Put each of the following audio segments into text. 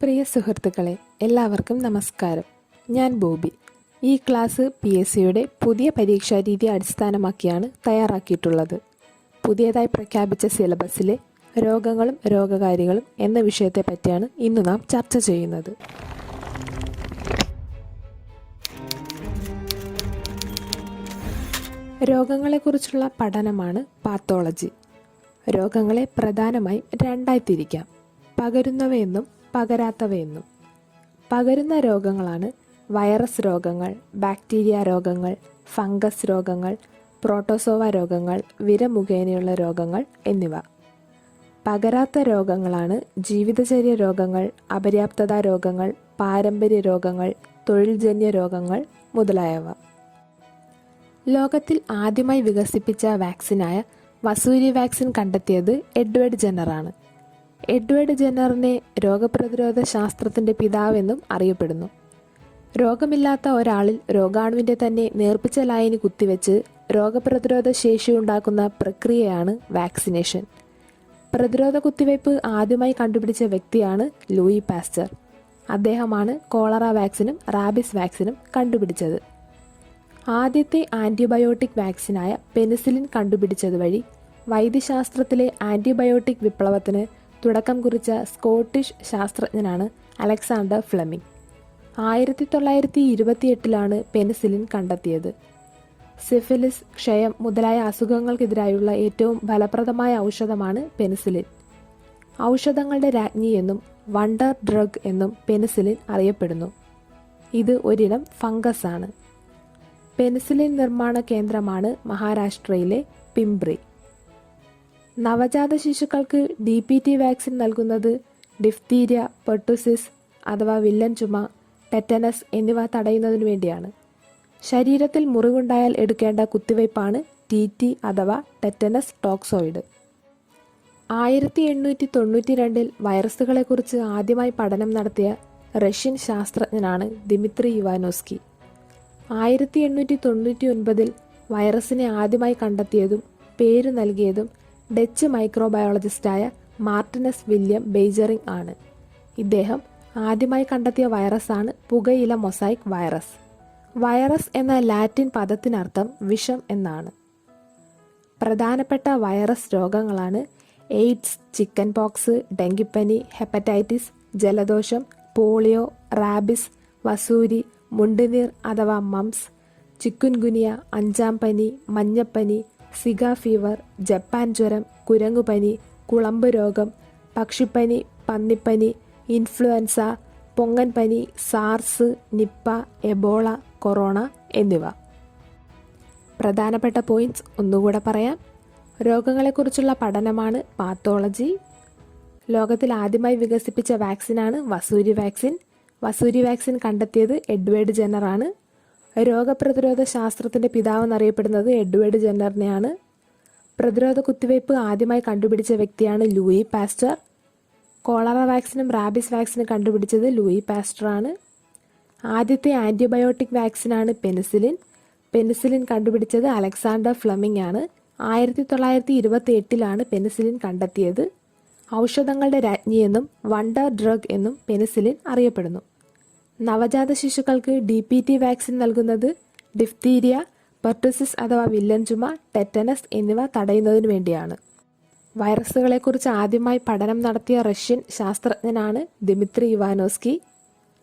പ്രിയ സുഹൃത്തുക്കളെ, എല്ലാവർക്കും നമസ്കാരം. ഞാൻ ബോബി. ഈ ക്ലാസ് PSCയുടെ പുതിയ പരീക്ഷാരീതി അടിസ്ഥാനമാക്കിയാണ് തയ്യാറാക്കിയിട്ടുള്ളത്. പുതിയതായി പ്രഖ്യാപിച്ച സിലബസിലെ രോഗങ്ങളും രോഗകാരികളും എന്ന വിഷയത്തെ പറ്റിയാണ് ഇന്ന് നാം ചർച്ച ചെയ്യുന്നത്. രോഗങ്ങളെക്കുറിച്ചുള്ള പഠനമാണ് പാത്തോളജി. രോഗങ്ങളെ പ്രധാനമായും രണ്ടായി തിരിക്കാം: പകരുന്നവയെന്നും പകരാത്തവയെന്നും. പകരുന്ന രോഗങ്ങളാണ് വൈറസ് രോഗങ്ങൾ, ബാക്ടീരിയ രോഗങ്ങൾ, ഫംഗസ് രോഗങ്ങൾ, പ്രോട്ടോസോവ രോഗങ്ങൾ, വിര മുഖേനയുള്ള രോഗങ്ങൾ എന്നിവ. പകരാത്ത രോഗങ്ങളാണ് ജീവിതചര്യ രോഗങ്ങൾ, അപര്യാപ്തത രോഗങ്ങൾ, പാരമ്പര്യ രോഗങ്ങൾ, തൊഴിൽജന്യ രോഗങ്ങൾ മുതലായവ. ലോകത്തിൽ ആദ്യമായി വികസിപ്പിച്ച വാക്സിനായ വസൂരി വാക്സിൻ കണ്ടെത്തിയത് എഡ്വേർഡ് ജെന്നറാണ്. എഡ്വേർഡ് ജെന്നറിനെ രോഗപ്രതിരോധ ശാസ്ത്രത്തിൻ്റെ പിതാവെന്നും അറിയപ്പെടുന്നു. രോഗമില്ലാത്ത ഒരാളിൽ രോഗാണുവിൻ്റെ തന്നെ നേർപ്പിച്ച ലായനി കുത്തിവെച്ച് രോഗപ്രതിരോധ ശേഷി ഉണ്ടാക്കുന്ന പ്രക്രിയയാണ് വാക്സിനേഷൻ. പ്രതിരോധ കുത്തിവയ്പ് ആദ്യമായി കണ്ടുപിടിച്ച വ്യക്തിയാണ് ലൂയി പാസ്ചർ. അദ്ദേഹമാണ് കോളറ വാക്സിനും റാബിസ് വാക്സിനും കണ്ടുപിടിച്ചത്. ആദ്യത്തെ ആൻറ്റിബയോട്ടിക് വാക്സിനായ പെനിസിലിൻ കണ്ടുപിടിച്ചത് വഴി വൈദ്യശാസ്ത്രത്തിലെ ആൻറ്റിബയോട്ടിക് വിപ്ലവത്തിന് തുടക്കം കുറിച്ച സ്കോട്ടിഷ് ശാസ്ത്രജ്ഞനാണ് അലക്സാണ്ടർ ഫ്ലെമിംഗ്. 1928 പെനിസിലിൻ കണ്ടെത്തിയത്. സിഫിലിസ്, ക്ഷയം മുതലായ അസുഖങ്ങൾക്കെതിരായുള്ള ഏറ്റവും ഫലപ്രദമായ ഔഷധമാണ് പെനിസിലിൻ. ഔഷധങ്ങളുടെ രാജ്ഞി എന്നും വണ്ടർ ഡ്രഗ് എന്നും പെനിസിലിൻ അറിയപ്പെടുന്നു. ഇത് ഒരിനം ഫംഗസ് ആണ്. പെനിസിലിൻ നിർമ്മാണ കേന്ദ്രമാണ് മഹാരാഷ്ട്രയിലെ പിംപ്രി. നവജാത ശിശുക്കൾക്ക് DPT വാക്സിൻ നൽകുന്നത് ഡിഫ്തീരിയ, പെർട്ടുസിസ് അഥവാ വില്ലൻ ചുമ, ടെറ്റനസ് എന്നിവ തടയുന്നതിനു വേണ്ടിയാണ്. ശരീരത്തിൽ മുറിവുണ്ടായാൽ എടുക്കേണ്ട കുത്തിവയ്പ്പാണ് TT അഥവാ ടെറ്റനസ് ടോക്സോയിഡ്. 1892 വൈറസുകളെക്കുറിച്ച് ആദ്യമായി പഠനം നടത്തിയ റഷ്യൻ ശാസ്ത്രജ്ഞനാണ് ദിമിത്രി ഇവാനോസ്കി. 1899 വൈറസിനെ ആദ്യമായി കണ്ടെത്തിയതും പേര് നൽകിയതും ഡച്ച് മൈക്രോബയോളജിസ്റ്റായ മാർട്ടിനസ് വില്യം ബെയ്ജറിംഗ് ആണ്. ഇദ്ദേഹം ആദ്യമായി കണ്ടെത്തിയ വൈറസാണ് പുകയില മൊസൈക്ക് വൈറസ്. വൈറസ് എന്ന ലാറ്റിൻ പദത്തിനർത്ഥം വിഷം എന്നാണ്. പ്രധാനപ്പെട്ട വൈറസ് രോഗങ്ങളാണ് എയ്ഡ്സ്, ചിക്കൻ പോക്സ്, ഡെങ്കിപ്പനി, ഹെപ്പറ്റൈറ്റിസ്, ജലദോഷം, പോളിയോ, റാബിസ്, വസൂരി, മുണ്ടുനീർ അഥവാ മംസ്, ചിക്കുൻഗുനിയ, അഞ്ചാം പനി, മഞ്ഞപ്പനി, സിഗ ഫീവർ, ജപ്പാൻ ജ്വരം, കുരങ്ങുപനി, കുളമ്പ് രോഗം, പക്ഷിപ്പനി, പന്നിപ്പനി, ഇൻഫ്ലുവൻസ, പൊങ്ങൻ പനി, സാർസ്, നിപ്പ, എബോള, കൊറോണ എന്നിവ. പ്രധാനപ്പെട്ട പോയിന്റ്സ് ഒന്നുകൂടെ പറയാം. രോഗങ്ങളെക്കുറിച്ചുള്ള പഠനമാണ് പാത്തോളജി. ലോകത്തിൽ ആദ്യമായി വികസിപ്പിച്ച വാക്സിനാണ് വസൂരി വാക്സിൻ. വസൂരി വാക്സിൻ കണ്ടെത്തിയത് എഡ്വേർഡ് ജെന്നറാണ്. രോഗപ്രതിരോധ ശാസ്ത്രത്തിൻ്റെ പിതാവെന്നറിയപ്പെടുന്നത് എഡ്വേർഡ് ജെന്നറിനെയാണ്. പ്രതിരോധ കുത്തിവയ്പ് ആദ്യമായി കണ്ടുപിടിച്ച വ്യക്തിയാണ് ലൂയി പാസ്ചർ. കോളറ വാക്സിനും റാബിസ് വാക്സിനും കണ്ടുപിടിച്ചത് ലൂയി പാസ്ചറാണ്. ആദ്യത്തെ ആൻറ്റിബയോട്ടിക് വാക്സിനാണ് പെനിസിലിൻ. പെനിസിലിൻ കണ്ടുപിടിച്ചത് അലക്സാണ്ടർ ഫ്ലെമിംഗ് ആണ്. 1928 പെനിസിലിൻ കണ്ടെത്തിയത്. ഔഷധങ്ങളുടെ രാജ്ഞിയെന്നും വണ്ടർ ഡ്രഗ് എന്നും പെനിസിലിൻ അറിയപ്പെടുന്നു. നവജാത ശിശുക്കൾക്ക് DPT വാക്സിൻ നൽകുന്നത് ഡിഫ്തീരിയ, പെർട്ടുസിസ് അഥവാ വില്ലൻ ചുമ, ടെറ്റനസ് എന്നിവ തടയുന്നതിനു വേണ്ടിയാണ്. വൈറസുകളെക്കുറിച്ച് ആദ്യമായി പഠനം നടത്തിയ റഷ്യൻ ശാസ്ത്രജ്ഞനാണ് ദിമിത്രി ഇവാനോസ്കി.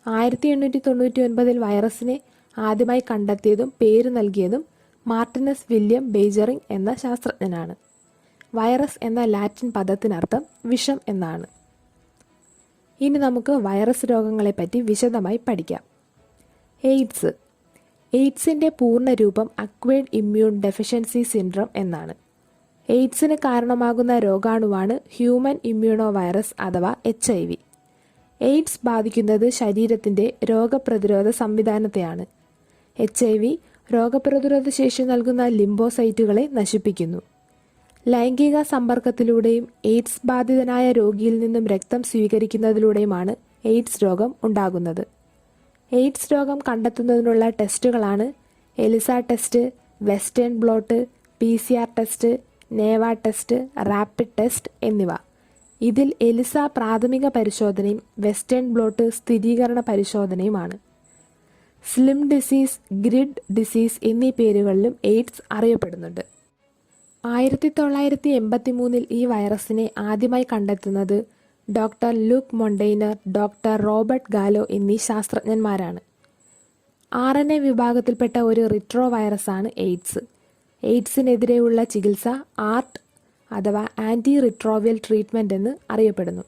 1899 വൈറസിനെ ആദ്യമായി കണ്ടെത്തിയതും പേര് നൽകിയതും മാർട്ടിനസ് വില്യം ബെയ്ജറിംഗ് എന്ന ശാസ്ത്രജ്ഞനാണ്. വൈറസ് എന്ന ലാറ്റിൻ പദത്തിനർത്ഥം വിഷം എന്നാണ്. ഇനി നമുക്ക് വൈറസ് രോഗങ്ങളെപ്പറ്റി വിശദമായി പഠിക്കാം. എയ്ഡ്സ്. എയ്ഡ്സിൻ്റെ പൂർണ്ണരൂപം അക്വയർഡ് ഇമ്മ്യൂൺ ഡെഫിഷ്യൻസി സിൻഡ്രം എന്നാണ്. എയ്ഡ്സിന് കാരണമാകുന്ന രോഗാണുവാണ് ഹ്യൂമൻ ഇമ്മ്യൂണോ വൈറസ് അഥവാ HIV. എയ്ഡ്സ് ബാധിക്കുന്നത് ശരീരത്തിൻ്റെ രോഗപ്രതിരോധ സംവിധാനത്തെയാണ്. HIV രോഗപ്രതിരോധ ശേഷി നൽകുന്ന ലിംബോസൈറ്റുകളെ നശിപ്പിക്കുന്നു. ലൈംഗിക സമ്പർക്കത്തിലൂടെയും എയ്ഡ്സ് ബാധിതനായ രോഗിയിൽ നിന്നും രക്തം സ്വീകരിക്കുന്നതിലൂടെയുമാണ് എയ്ഡ്സ് രോഗം ഉണ്ടാകുന്നത്. എയ്ഡ്സ് രോഗം കണ്ടെത്തുന്നതിനുള്ള ടെസ്റ്റുകളാണ് ELISA test, western blot, PCR test, നേവ ടെസ്റ്റ്, റാപ്പിഡ് ടെസ്റ്റ് എന്നിവ. ഇതിൽ എലിസ പ്രാഥമിക പരിശോധനയും വെസ്റ്റേൺ ബ്ലോട്ട് സ്ഥിരീകരണ പരിശോധനയുമാണ്. സ്ലിം ഡിസീസ്, ഗ്രിഡ് ഡിസീസ് എന്നീ പേരുകളിലും എയ്ഡ്സ് അറിയപ്പെടുന്നുണ്ട്. 1983 ഈ വൈറസിനെ ആദ്യമായി കണ്ടെത്തുന്നത് doctor Luc Montagnier, doctor Robert Gallo എന്നീ ശാസ്ത്രജ്ഞന്മാരാണ്. RNA വിഭാഗത്തിൽപ്പെട്ട ഒരു റിട്രോ വൈറസാണ് എയ്ഡ്സ്. എയ്ഡ്സിനെതിരെയുള്ള ചികിത്സ ആർട്ട് അഥവാ ആൻറ്റി റിട്രോവിയൽ ട്രീറ്റ്മെൻറ്റ് എന്ന് അറിയപ്പെടുന്നു.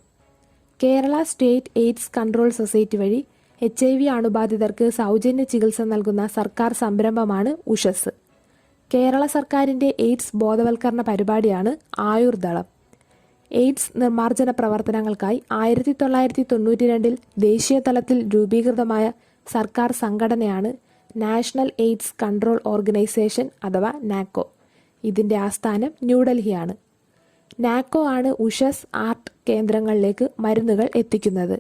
Kerala state AIDS control society വഴി HIV അണുബാധിതർക്ക് സൗജന്യ ചികിത്സ നൽകുന്ന സർക്കാർ സംരംഭമാണ് ഉഷസ്. കേരള സർക്കാരിൻ്റെ എയ്ഡ്സ് ബോധവൽക്കരണ പരിപാടിയാണ് ആയുർദളം. എയ്ഡ്സ് നിർമ്മാർജ്ജന പ്രവർത്തനങ്ങൾക്കായി 1992 ദേശീയ തലത്തിൽ രൂപീകൃതമായ സർക്കാർ സംഘടനയാണ് നാഷണൽ എയ്ഡ്സ് കൺട്രോൾ ഓർഗനൈസേഷൻ അഥവാ നാക്കോ. ഇതിൻ്റെ ആസ്ഥാനം ന്യൂഡൽഹിയാണ്. നാക്കോ ആണ് ഉഷസ് ആർട്ട് കേന്ദ്രങ്ങളിലേക്ക് മരുന്നുകൾ എത്തിക്കുന്നത്.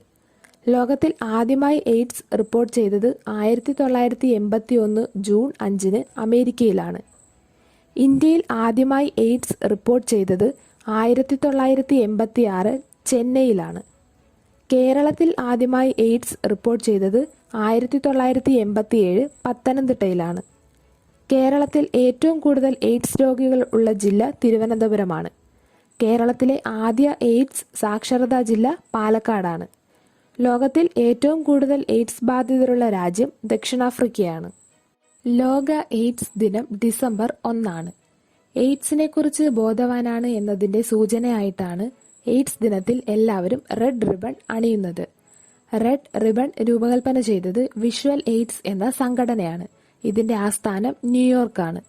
ലോകത്തിൽ ആദ്യമായി എയ്ഡ്സ് റിപ്പോർട്ട് ചെയ്തത് 1981 ജൂൺ 5 അമേരിക്കയിലാണ്. ഇന്ത്യയിൽ ആദ്യമായി എയ്ഡ്സ് റിപ്പോർട്ട് ചെയ്തത് 1986 ചെന്നൈയിലാണ്. കേരളത്തിൽ ആദ്യമായി എയ്ഡ്സ് റിപ്പോർട്ട് ചെയ്തത് 1987 പത്തനംതിട്ടയിലാണ്. കേരളത്തിൽ ഏറ്റവും കൂടുതൽ എയ്ഡ്സ് രോഗികൾ ഉള്ള ജില്ല തിരുവനന്തപുരമാണ്. കേരളത്തിലെ ആദ്യ എയ്ഡ്സ് സാക്ഷരതാ ജില്ല പാലക്കാടാണ്. ലോകത്തിൽ ഏറ്റവും കൂടുതൽ എയ്ഡ്സ് ബാധിതരുള്ള രാജ്യം ദക്ഷിണാഫ്രിക്കയാണ്. ലോക എയ്ഡ്സ് ദിനം ഡിസംബർ 1. എയ്ഡ്സിനെക്കുറിച്ച് ബോധവാനാണ് എന്നതിൻ്റെ സൂചനയായിട്ടാണ് എയ്ഡ്സ് ദിനത്തിൽ എല്ലാവരും റെഡ് റിബൺ അണിയുന്നത്. റെഡ് റിബൺ രൂപകൽപ്പന ചെയ്തത് വിഷ്വൽ എയ്ഡ്സ് എന്ന സംഘടനയാണ്. ഇതിൻ്റെ ആസ്ഥാനം ന്യൂയോർക്കാണ്.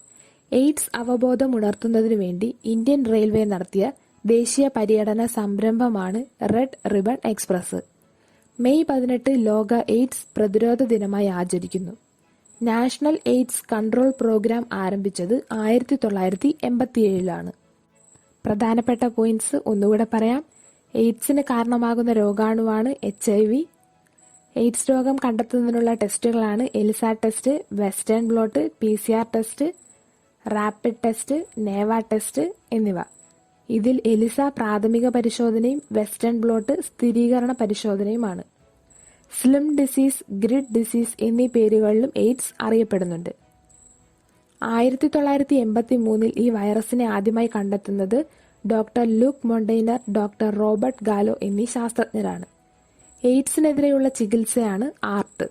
എയ്ഡ്സ് അവബോധം ഉണർത്തുന്നതിനു വേണ്ടി ഇന്ത്യൻ റെയിൽവേ നടത്തിയ ദേശീയ പര്യടന സംരംഭമാണ് റെഡ് റിബൺ എക്സ്പ്രസ്. മെയ് 18 ലോക എയ്ഡ്സ് പ്രതിരോധ ദിനമായി ആചരിക്കുന്നു. നാഷണൽ എയ്ഡ്സ് കൺട്രോൾ പ്രോഗ്രാം ആരംഭിച്ചത് 1987 പ്രധാനപ്പെട്ട പോയിന്റ്സ് ഒന്നുകൂടെ പറയാം. എയ്ഡ്സിന് കാരണമാകുന്ന രോഗാണുവാണ് HIV. എയ്ഡ്സ് രോഗം കണ്ടെത്തുന്നതിനുള്ള ടെസ്റ്റുകളാണ് ELISA test, western blot, PCR test, rapid test, നേവ ടെസ്റ്റ് എന്നിവ. ഇതിൽ എലിസ പ്രാഥമിക പരിശോധനയും വെസ്റ്റേൺ ബ്ലോട്ട് സ്ഥിരീകരണ പരിശോധനയുമാണ്. സ്ലിം ഡിസീസ്, ഗ്രിഡ് ഡിസീസ് എന്നീ പേരുകളിലും എയ്ഡ്സ് അറിയപ്പെടുന്നുണ്ട്. 1983 ഈ വൈറസിനെ ആദ്യമായി കണ്ടെത്തുന്നത് doctor Luc Montagnier, doctor Robert Gallo എന്നീ ശാസ്ത്രജ്ഞരാണ്. എയ്ഡ്സിനെതിരെയുള്ള ചികിത്സയാണ് ART.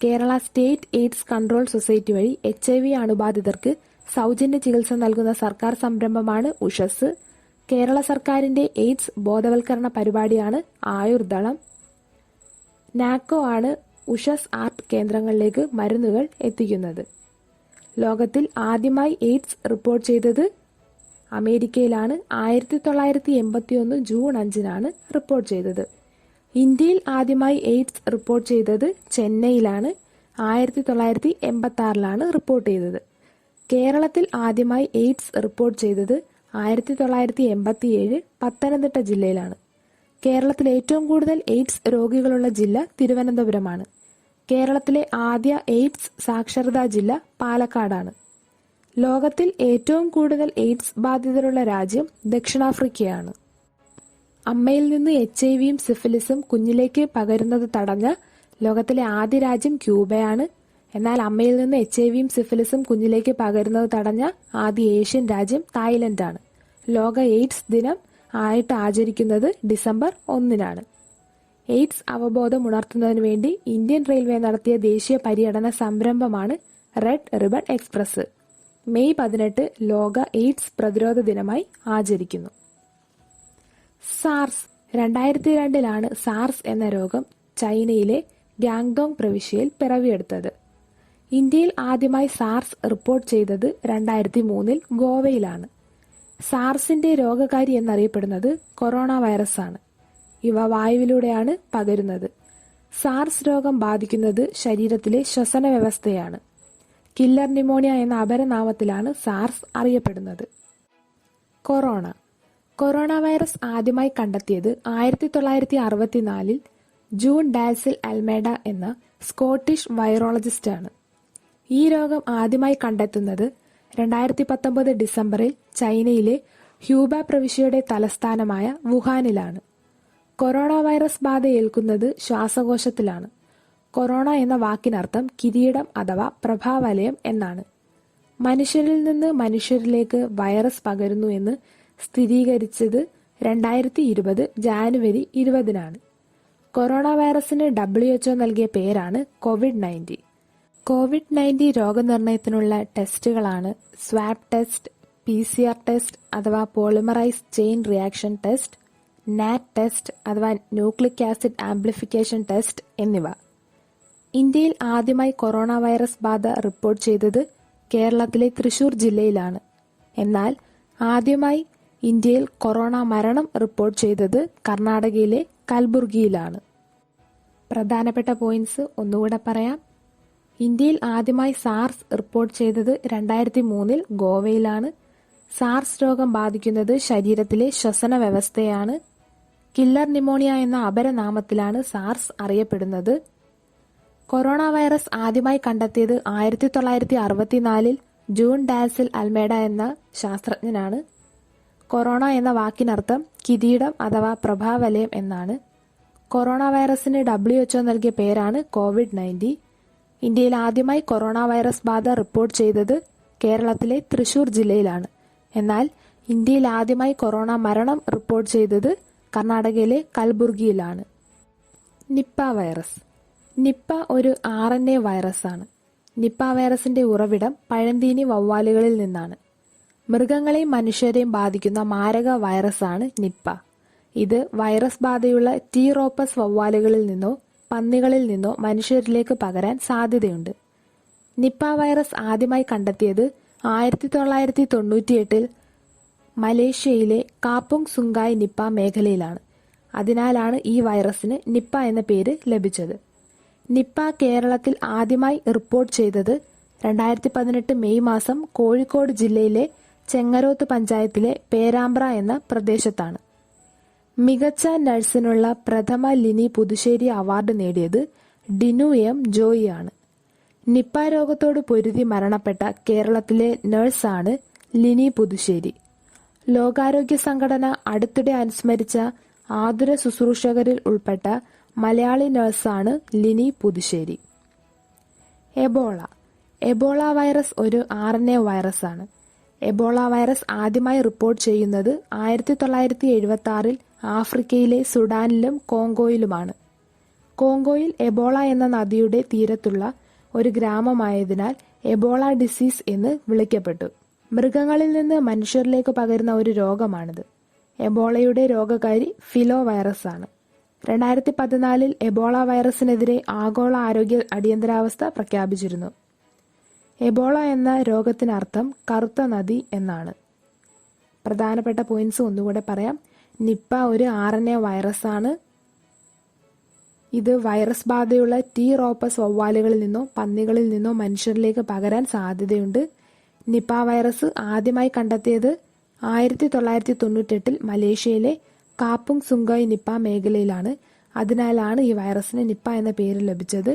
Kerala state AIDS control society വഴി HIV അണുബാധിതർക്ക് സൗജന്യ ചികിത്സ നൽകുന്ന സർക്കാർ സംരംഭമാണ് ഉഷസ്. കേരള സർക്കാരിൻ്റെ എയ്ഡ്സ് ബോധവൽക്കരണ പരിപാടിയാണ് ആയുർദളം. നാക്കോ ആണ് ഉഷസ് ആർട്ട് കേന്ദ്രങ്ങളിലേക്ക് മരുന്നുകൾ എത്തിക്കുന്നത്. ലോകത്തിൽ ആദ്യമായി എയ്ഡ്സ് റിപ്പോർട്ട് ചെയ്തത് അമേരിക്കയിലാണ്. 1981 ജൂൺ 5 റിപ്പോർട്ട് ചെയ്തത്. ഇന്ത്യയിൽ ആദ്യമായി എയ്ഡ്സ് റിപ്പോർട്ട് ചെയ്തത് ചെന്നൈയിലാണ്. 1986 റിപ്പോർട്ട് ചെയ്തത്. കേരളത്തിൽ ആദ്യമായി എയ്ഡ്സ് റിപ്പോർട്ട് ചെയ്തത് 1987 പത്തനംതിട്ട ജില്ലയിലാണ്. കേരളത്തിൽ ഏറ്റവും കൂടുതൽ എയ്ഡ്സ് രോഗികളുള്ള ജില്ല തിരുവനന്തപുരമാണ്. കേരളത്തിലെ ആദ്യ എയ്ഡ്സ് സാക്ഷരതാ ജില്ല പാലക്കാടാണ്. ലോകത്തിൽ ഏറ്റവും കൂടുതൽ എയ്ഡ്സ് ബാധിതരുള്ള രാജ്യം ദക്ഷിണാഫ്രിക്കയാണ്. അമ്മയിൽ നിന്ന് HIV-യും സിഫിലിസും കുഞ്ഞിലേക്ക് പകരുന്നത് തടഞ്ഞ ലോകത്തിലെ ആദ്യ രാജ്യം ക്യൂബയാണ്. എന്നാൽ അമ്മയിൽ നിന്ന് HIV-യും സിഫിലിസും കുഞ്ഞിലേക്ക് പകരുന്നത് തടഞ്ഞ ആദ്യ ഏഷ്യൻ രാജ്യം തായ്ലൻഡാണ്. ലോക എയ്ഡ്സ് ദിനം ആയിട്ട് ആചരിക്കുന്നത് ഡിസംബർ 1. എയ്ഡ്സ് അവബോധം ഉണർത്തുന്നതിനു വേണ്ടി ഇന്ത്യൻ റെയിൽവേ നടത്തിയ ദേശീയ പര്യടന സംരംഭമാണ് റെഡ് റിബൺ എക്സ്പ്രസ്. മെയ് 18 ലോക എയ്ഡ്സ് പ്രതിരോധ ദിനമായി ആചരിക്കുന്നു. സാർസ് 2002 സാർസ് എന്ന രോഗം ചൈനയിലെ ഗ്യാങ്ഡോങ് പ്രവിശ്യയിൽ പിറവിയെടുത്തത്. ഇന്ത്യയിൽ ആദ്യമായി സാർസ് റിപ്പോർട്ട് ചെയ്തത് 2003 ഗോവയിലാണ്. സാർസിന്റെ രോഗകാരി എന്നറിയപ്പെടുന്നത് കൊറോണ വൈറസാണ്. ഇവ വായുവിലൂടെയാണ് പകരുന്നത്. സാർസ് രോഗം ബാധിക്കുന്നത് ശരീരത്തിലെ ശ്വസന വ്യവസ്ഥയാണ്. കില്ലർ ന്യൂമോണിയ എന്ന അപരനാമത്തിലാണ് സാർസ് അറിയപ്പെടുന്നത്. കൊറോണ വൈറസ് ആദ്യമായി കണ്ടെത്തിയത് 1964 ജൂൺ ഡാൽസിൽ അൽമേഡ എന്ന സ്കോട്ടിഷ് വൈറോളജിസ്റ്റാണ്. ഈ രോഗം ആദ്യമായി കണ്ടെത്തുന്നത് 2019 ഡിസംബറിൽ ചൈനയിലെ ഹ്യൂബ പ്രവിശ്യയുടെ തലസ്ഥാനമായ വുഹാനിലാണ്. കൊറോണ വൈറസ് ബാധ ഏൽക്കുന്നത് ശ്വാസകോശത്തിലാണ്. കൊറോണ എന്ന വാക്കിനർത്ഥം കിരീടം അഥവാ പ്രഭാവലയം എന്നാണ്. മനുഷ്യരിൽ നിന്ന് മനുഷ്യരിലേക്ക് വൈറസ് പകരുന്നു എന്ന് സ്ഥിരീകരിച്ചത് 2020 ജാനുവരി 20-നാണ്. കൊറോണ വൈറസിന് WHO നൽകിയ പേരാണ് COVID-19. COVID-19 രോഗനിർണയത്തിനുള്ള ടെസ്റ്റുകളാണ് സ്വാബ് ടെസ്റ്റ്, PCR ടെസ്റ്റ് അഥവാ polymerase chain reaction test, NAT test അഥവാ ന്യൂക്ലിക് ആസിഡ് ആംപ്ലിഫിക്കേഷൻ ടെസ്റ്റ് എന്നിവ. ഇന്ത്യയിൽ ആദ്യമായി കൊറോണ വൈറസ് ബാധ റിപ്പോർട്ട് ചെയ്തത് കേരളത്തിലെ തൃശൂർ ജില്ലയിലാണ്. എന്നാൽ ആദ്യമായി ഇന്ത്യയിൽ കൊറോണ മരണം റിപ്പോർട്ട് ചെയ്തത് കർണാടകയിലെ കൽബുർഗിയിലാണ്. പ്രധാനപ്പെട്ട പോയിന്റ്സ് ഒന്നുകൂടെ പറയാം. ഇന്ത്യയിൽ ആദ്യമായി സാർസ് റിപ്പോർട്ട് ചെയ്തത് 2003 ഗോവയിലാണ്. സാർസ് രോഗം ബാധിക്കുന്നത് ശരീരത്തിലെ ശ്വസന വ്യവസ്ഥയാണ്. കില്ലർ ന്യൂമോണിയ എന്ന അപരനാമത്തിലാണ് സാർസ് അറിയപ്പെടുന്നത്. കൊറോണ വൈറസ് ആദ്യമായി കണ്ടെത്തിയത് 1964 ജൂൺ ഡാസിൽ അൽമേഡ എന്ന ശാസ്ത്രജ്ഞനാണ്. കൊറോണ എന്ന വാക്കിനർത്ഥം കിരീടം അഥവാ പ്രഭാവലയം എന്നാണ്. കൊറോണ വൈറസിന് WHO നൽകിയ പേരാണ് COVID-19. ഇന്ത്യയിൽ ആദ്യമായി കൊറോണ വൈറസ് ബാധ റിപ്പോർട്ട് ചെയ്തത് കേരളത്തിലെ തൃശൂർ ജില്ലയിലാണ്. എന്നാൽ ഇന്ത്യയിൽ ആദ്യമായി കൊറോണ മരണം റിപ്പോർട്ട് ചെയ്തത് കർണാടകയിലെ കൽബുർഗിയിലാണ്. Nipah virus. നിപ്പ ഒരു RNA വൈറസാണ്. നിപ്പ വൈറസിന്റെ ഉറവിടം പഴന്തീനി വവ്വാലുകളിൽ നിന്നാണ്. മൃഗങ്ങളെയും മനുഷ്യരെയും ബാധിക്കുന്ന മാരക വൈറസാണ് നിപ്പ. ഇത് വൈറസ് ബാധയുള്ള ടീറോപ്പസ് വവ്വാലുകളിൽ നിന്നോ പന്നികളിൽ നിന്നോ മനുഷ്യരിലേക്ക് പകരാൻ സാധ്യതയുണ്ട്. നിപ്പ വൈറസ് ആദ്യമായി കണ്ടെത്തിയത് 1998 മലേഷ്യയിലെ കാപ്പുങ് സുങ്കായ് നിപ്പ മേഖലയിലാണ്. അതിനാലാണ് ഈ വൈറസിന് നിപ്പ എന്ന പേര് ലഭിച്ചത്. നിപ്പ കേരളത്തിൽ ആദ്യമായി റിപ്പോർട്ട് ചെയ്തത് 2018 മെയ് മാസം കോഴിക്കോട് ജില്ലയിലെ ചെങ്ങരോത്ത് പഞ്ചായത്തിലെ പേരാമ്പ്ര എന്ന പ്രദേശത്താണ്. മികച്ച നഴ്സിനുള്ള പ്രഥമ ലിനി പുതുശ്ശേരി അവാർഡ് നേടിയത് ഡിനു എം ജോയി ആണ്. നിപ്പ രോഗത്തോട് പൊരുതി മരണപ്പെട്ട കേരളത്തിലെ നഴ്സാണ് ലിനി പുതുശ്ശേരി. ലോകാരോഗ്യ സംഘടന അടുത്തിടെ അനുസ്മരിച്ച ആതുര ശുശ്രൂഷകരിൽ ഉൾപ്പെട്ട മലയാളി നഴ്സാണ് Lini Puthussery. Ebola. Ebola virus ഒരു RNA വൈറസാണ്. എബോള വൈറസ് ആദ്യമായി റിപ്പോർട്ട് ചെയ്യുന്നത് 1976 ആഫ്രിക്കയിലെ സുഡാനിലും കോങ്കോയിലുമാണ്. കോങ്കോയിൽ എബോള എന്ന നദിയുടെ തീരത്തുള്ള ഒരു ഗ്രാമമായതിനാൽ എബോള ഡിസീസ് എന്ന് വിളിക്കപ്പെട്ടു. മൃഗങ്ങളിൽ നിന്ന് മനുഷ്യരിലേക്ക് പകരുന്ന ഒരു രോഗമാണിത്. എബോളയുടെ രോഗകാരി ഫിലോ വൈറസ് ആണ്. 2014 എബോള വൈറസിനെതിരെ ആഗോള ആരോഗ്യ അടിയന്തരാവസ്ഥ പ്രഖ്യാപിച്ചിരുന്നു. എബോള എന്ന രോഗത്തിനർത്ഥം കറുത്ത നദി എന്നാണ്. പ്രധാനപ്പെട്ട പോയിന്റ്സ് ഒന്നുകൂടെ പറയാം. നിപ്പ ഒരു RNA വൈറസാണ്. ഇത് വൈറസ് ബാധയുള്ള ടീറോപ്പസ് വവ്വാലുകളിൽ നിന്നോ പന്നികളിൽ നിന്നോ മനുഷ്യരിലേക്ക് പകരാൻ സാധ്യതയുണ്ട്. നിപ്പ വൈറസ് ആദ്യമായി കണ്ടെത്തിയത് 1998 മലേഷ്യയിലെ കാപ്പുങ് സുങ്കായ് നിപ്പ മേഖലയിലാണ്. അതിനാലാണ് ഈ വൈറസിന് നിപ്പ എന്ന പേര് ലഭിച്ചത്.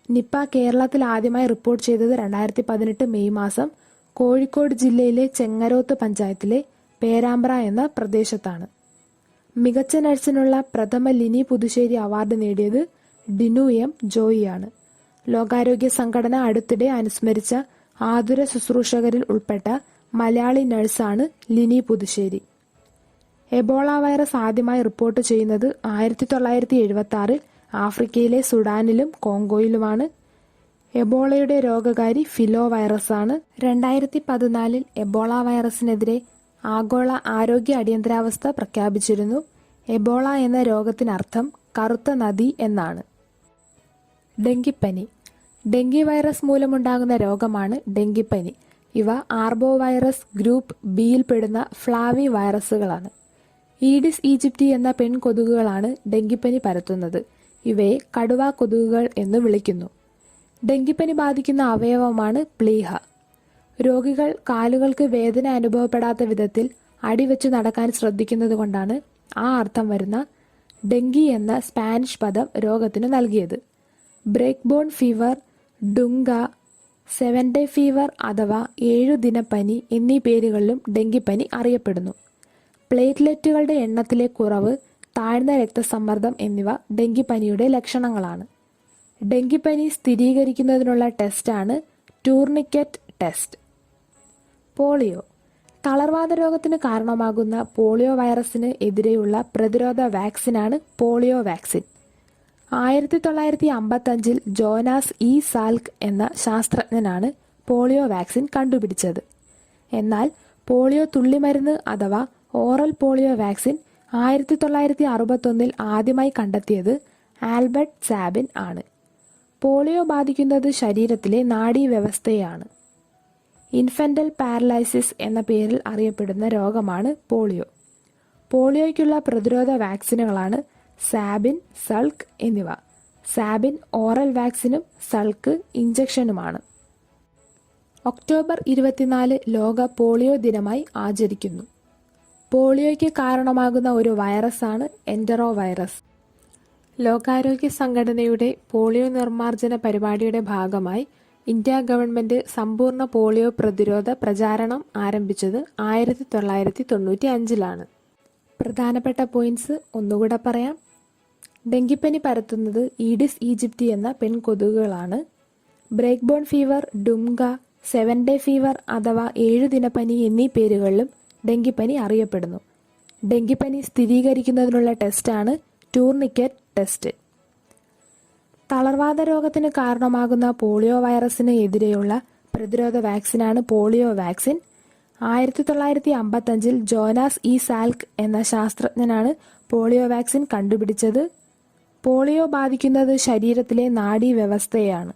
നിപ്പ കേരളത്തിൽ ആദ്യമായി റിപ്പോർട്ട് ചെയ്തത് 2018 മെയ് മാസം കോഴിക്കോട് ജില്ലയിലെ ചെങ്ങരോത്ത് പഞ്ചായത്തിലെ പേരാമ്പ്ര എന്ന പ്രദേശത്താണ്. മികച്ച നഴ്സിനുള്ള പ്രഥമ ലിനി പുതുശ്ശേരി അവാർഡ് നേടിയത് ഡിനു എം ജോയി ആണ്. ലോകാരോഗ്യ സംഘടന അടുത്തിടെ അനുസ്മരിച്ച ആതുര ശുശ്രൂഷകരിൽ ഉൾപ്പെട്ട മലയാളി നഴ്സാണ് ലിനി പുതുശ്ശേരി. എബോള വൈറസ് ആദ്യമായി റിപ്പോർട്ട് ചെയ്യുന്നത് 1976 ആഫ്രിക്കയിലെ സുഡാനിലും കോങ്കോയിലുമാണ്. എബോളയുടെ രോഗകാരി ഫിലോ വൈറസ് ആണ്. 2014 എബോള വൈറസിനെതിരെ ആഗോള ആരോഗ്യ അടിയന്തരാവസ്ഥ പ്രഖ്യാപിച്ചിരുന്നു. എബോള എന്ന രോഗത്തിനർത്ഥം കറുത്ത നദി എന്നാണ്. ഡെങ്കിപ്പനി. ഡെങ്കി വൈറസ് മൂലമുണ്ടാകുന്ന രോഗമാണ് ഡെങ്കിപ്പനി. ഇവ ആർബോ വൈറസ് ഗ്രൂപ്പ് ബിയിൽപ്പെടുന്ന ഫ്ലാവി വൈറസുകളാണ്. ഈഡിസ് ഈജിപ്തി എന്ന പെൺകൊതുകുകളാണ് ഡെങ്കിപ്പനി പരത്തുന്നത്. ഇവയെ കടുവാ കൊതുകുകൾ എന്ന് വിളിക്കുന്നു. ഡെങ്കിപ്പനി ബാധിക്കുന്ന അവയവമാണ് പ്ലീഹ. രോഗികൾ കാലുകൾക്ക് വേദന അനുഭവപ്പെടാത്ത വിധത്തിൽ അടിവെച്ച് നടക്കാൻ ശ്രദ്ധിക്കുന്നത് കൊണ്ടാണ് ആ അർത്ഥം വരുന്ന ഡെങ്കി എന്ന സ്പാനിഷ് പദം രോഗത്തിന് നൽകിയത്. ബ്രേക്ക് ബോൺ ഫീവർ, ഡുങ്ക, 7 ഡേ ഫീവർ അഥവാ 7 ദിനപ്പനി എന്നീ പേരുകളിലും ഡെങ്കിപ്പനി അറിയപ്പെടുന്നു. പ്ലേറ്റ്ലെറ്റുകളുടെ എണ്ണത്തിലെ കുറവ്, താഴ്ന്ന രക്തസമ്മർദ്ദം എന്നിവ ഡെങ്കിപ്പനിയുടെ ലക്ഷണങ്ങളാണ്. ഡെങ്കിപ്പനി സ്ഥിരീകരിക്കുന്നതിനുള്ള ടെസ്റ്റാണ് ടൂർണിക്കറ്റ് ടെസ്റ്റ്. പോളിയോ. തളർവാത രോഗത്തിന് കാരണമാകുന്ന പോളിയോ വൈറസിന് എതിരെയുള്ള പ്രതിരോധ വാക്സിനാണ് polio vaccine. 1955 Jonas E Salk എന്ന ശാസ്ത്രജ്ഞനാണ് പോളിയോ വാക്സിൻ കണ്ടുപിടിച്ചത്. എന്നാൽ പോളിയോ തുള്ളിമരുന്ന് അഥവാ ഓറൽ പോളിയോ വാക്സിൻ 1961 ആദ്യമായി കണ്ടെത്തിയത് ആൽബർട്ട് സാബിൻ ആണ്. പോളിയോ ബാധിക്കുന്നത് ശരീരത്തിലെ നാഡീവ്യവസ്ഥയെയാണ്. ഇൻഫന്റൽ പാരലൈസിസ് എന്ന പേരിൽ അറിയപ്പെടുന്ന രോഗമാണ് പോളിയോ. പോളിയോയ്ക്കുള്ള പ്രതിരോധ വാക്സിനുകളാണ് സാബിൻ, സൾക്ക് എന്നിവ. സാബിൻ ഓറൽ വാക്സിനും സൾക്ക് ഇഞ്ചക്ഷനുമാണ്. ഒക്ടോബർ 24 ലോക പോളിയോ ദിനമായി ആചരിക്കുന്നു. പോളിയോയ്ക്ക് കാരണമാകുന്ന ഒരു വൈറസാണ് എൻറ്ററോ വൈറസ്. ലോകാരോഗ്യ സംഘടനയുടെ പോളിയോ നിർമ്മാർജ്ജന പരിപാടിയുടെ ഭാഗമായി ഇന്ത്യ ഗവൺമെന്റ് സമ്പൂർണ്ണ പോളിയോ പ്രതിരോധ പ്രചാരണം ആരംഭിച്ചത് 1995 പ്രധാനപ്പെട്ട പോയിന്റ്സ് ഒന്നുകൂടെ പറയാം. ഡെങ്കിപ്പനി പരത്തുന്നത് ഈഡിസ് ഈജിപ്തി എന്ന പെൺകൊതുകുകളാണ്. ബ്രേക്ക് ബോൺ ഫീവർ, ഡുംഗ, 7 ഡേ ഫീവർ അഥവാ 7 ദിനപ്പനി എന്നീ പേരുകളിലും ഡെങ്കിപ്പനി അറിയപ്പെടുന്നു. ഡെങ്കിപ്പനി സ്ഥിരീകരിക്കുന്നതിനുള്ള ടെസ്റ്റാണ് ടൂർണിക്കറ്റ് ടെസ്റ്റ്. തളർവാത രോഗത്തിന് കാരണമാകുന്ന പോളിയോ വൈറസിന് എതിരെയുള്ള പ്രതിരോധ വാക്സിനാണ് polio vaccine. 1955 Jonas E Salk എന്ന ശാസ്ത്രജ്ഞനാണ് പോളിയോ വാക്സിൻ കണ്ടുപിടിച്ചത്. പോളിയോ ബാധിക്കുന്നത് ശരീരത്തിലെ നാഡീവ്യവസ്ഥയെയാണ്.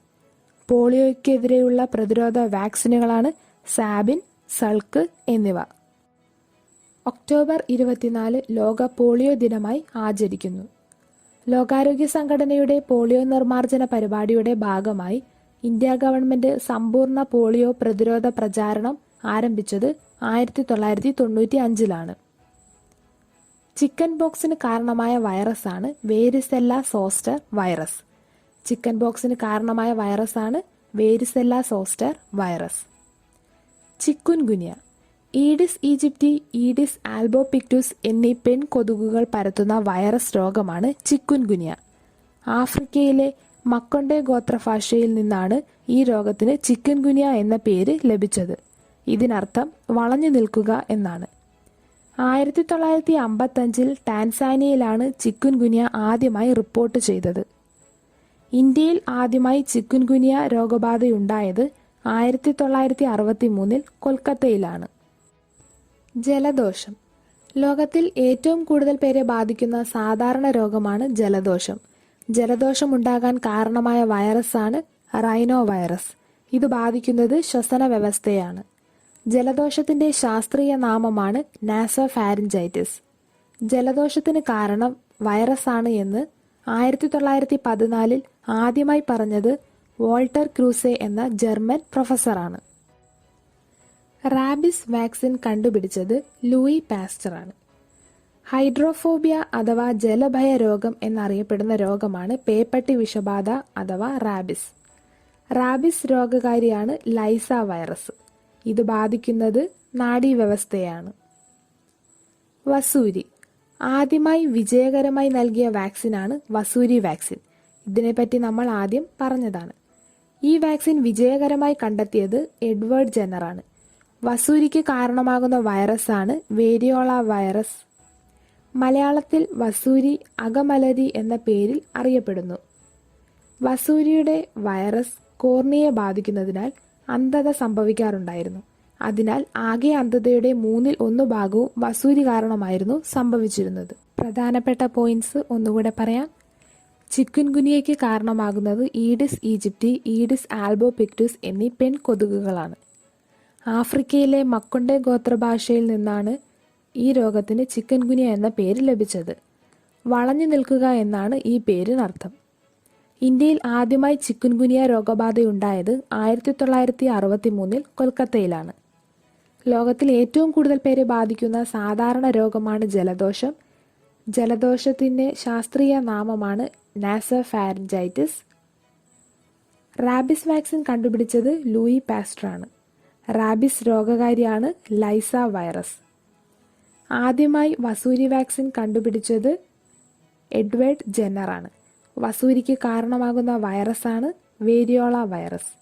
പോളിയോയ്ക്കെതിരെയുള്ള പ്രതിരോധ വാക്സിനുകളാണ് സാബിൻ, സൾക്ക് എന്നിവ. ഒക്ടോബർ 24 ലോക പോളിയോ ദിനമായി ആചരിക്കുന്നു. ലോകാരോഗ്യ സംഘടനയുടെ പോളിയോ നിർമ്മാർജ്ജന പരിപാടിയുടെ ഭാഗമായി ഇന്ത്യ ഗവൺമെന്റ് സമ്പൂർണ്ണ പോളിയോ പ്രതിരോധ പ്രചാരണം ആരംഭിച്ചത് 1995 ചിക്കൻ ബോക്സിന് കാരണമായ വൈറസാണ് വേരിസെല്ല സോസ്റ്റർ വൈറസ്. ചിക്കൻ ബോക്സിന് കാരണമായ വൈറസാണ് varicella zoster virus. Chikungunya. Aedes aegypti, Aedes albopictus എന്നീ പെൺകൊതുകുകൾ പരത്തുന്ന വൈറസ് രോഗമാണ് ചിക്കുൻഗുനിയ. ആഫ്രിക്കയിലെ മക്കൊണ്ടെ ഗോത്രഭാഷയിൽ നിന്നാണ് ഈ രോഗത്തിന് ചിക്കുൻഗുനിയ എന്ന പേര് ലഭിച്ചത്. ഇതിനർത്ഥം വളഞ്ഞു നിൽക്കുക എന്നാണ്. 1955 ടാൻസാനിയയിലാണ് ചിക്കുൻഗുനിയ ആദ്യമായി റിപ്പോർട്ട് ചെയ്തത്. ഇന്ത്യയിൽ ആദ്യമായി ചിക്കുൻഗുനിയ രോഗബാധയുണ്ടായത് 1963 കൊൽക്കത്തയിലാണ്. ജലദോഷം. ലോകത്തിൽ ഏറ്റവും കൂടുതൽ പേരെ ബാധിക്കുന്ന സാധാരണ രോഗമാണ് ജലദോഷം. ജലദോഷമുണ്ടാകാൻ കാരണമായ വൈറസാണ് റൈനോ വൈറസ്. ഇത് ബാധിക്കുന്നത് ശ്വസന വ്യവസ്ഥയാണ്. ജലദോഷത്തിന്റെ ശാസ്ത്രീയ നാമമാണ് നാസോഫാരിഞ്ചൈറ്റിസ്. ജലദോഷത്തിന് കാരണം വൈറസാണ് എന്ന് 1914 ആദ്യമായി പറഞ്ഞത് വോൾട്ടർ ക്രൂസെ എന്ന ജർമ്മൻ പ്രൊഫസറാണ്. റാബിസ് വാക്സിൻ കണ്ടുപിടിച്ചത് ലൂയി പാസ്റ്ററാണ്. ഹൈഡ്രോഫോബിയ അഥവാ ജലഭയ രോഗം എന്നറിയപ്പെടുന്ന രോഗമാണ് പേപ്പട്ടി വിഷബാധ അഥവാ റാബിസ്. റാബിസ് രോഗകാരിയാണ് ലൈസ വൈറസ്. ഇത് ബാധിക്കുന്നത് നാഡീവ്യവസ്ഥയാണ്. വസൂരി. ആദ്യമായി വിജയകരമായി നൽകിയ വാക്സിനാണ് വസൂരി വാക്സിൻ. ഇതിനെപ്പറ്റി നമ്മൾ ആദ്യം പറഞ്ഞതാണ്. ഈ വാക്സിൻ വിജയകരമായി കണ്ടെത്തിയത് എഡ്വേർഡ് ജെന്നറാണ്. വസൂരിക്ക് കാരണമാകുന്ന വൈറസാണ് വേരിയോള വൈറസ്. മലയാളത്തിൽ വസൂരി അകമലരി എന്ന പേരിൽ അറിയപ്പെടുന്നു. വസൂരിയുടെ വൈറസ് കോർണിയെ ബാധിക്കുന്നതിനാൽ അന്ധത സംഭവിക്കാറുണ്ടായിരുന്നു. അതിനാൽ ആകെ അന്ധതയുടെ 1/3 ഭാഗവും വസൂരി കാരണമായിരുന്നു സംഭവിച്ചിരുന്നത്. പ്രധാനപ്പെട്ട പോയിന്റ്സ് ഒന്നുകൂടെ പറയാം. ചിക്കുൻഗുനിയയ്ക്ക് കാരണമാകുന്നത് ഈഡിസ് ഈജിപ്തി, ഈഡിസ് ആൽബോപിക്ടുസ് എന്നീ പെൺകൊതുകുകളാണ്. ആഫ്രിക്കയിലെ മക്കൊണ്ടെ ഗോത്രഭാഷയിൽ നിന്നാണ് ഈ രോഗത്തിന് ചിക്കൻഗുനിയ എന്ന പേര് ലഭിച്ചത്. വളഞ്ഞു നിൽക്കുക എന്നാണ് ഈ പേരിനർത്ഥം. ഇന്ത്യയിൽ ആദ്യമായി ചിക്കുൻഗുനിയ രോഗബാധയുണ്ടായത് 1963 കൊൽക്കത്തയിലാണ്. ലോകത്തിൽ ഏറ്റവും കൂടുതൽ പേരെ ബാധിക്കുന്ന സാധാരണ രോഗമാണ് ജലദോഷം. ജലദോഷത്തിൻ്റെ ശാസ്ത്രീയ നാമമാണ് നാസോഫാരിഞ്ചൈറ്റിസ്. റാബിസ് വാക്സിൻ കണ്ടുപിടിച്ചത് ലൂയി പാസ്റ്ററാണ്. റാബിസ് രോഗകാരിയാണ് ലൈസ വൈറസ്. ആദ്യമായി വസൂരി വാക്സിൻ കണ്ടുപിടിച്ചത് എഡ്വേർഡ് ജെന്നറാണ്. വസൂരിക്ക് കാരണമാകുന്ന വൈറസാണ് വേരിയോള വൈറസ്.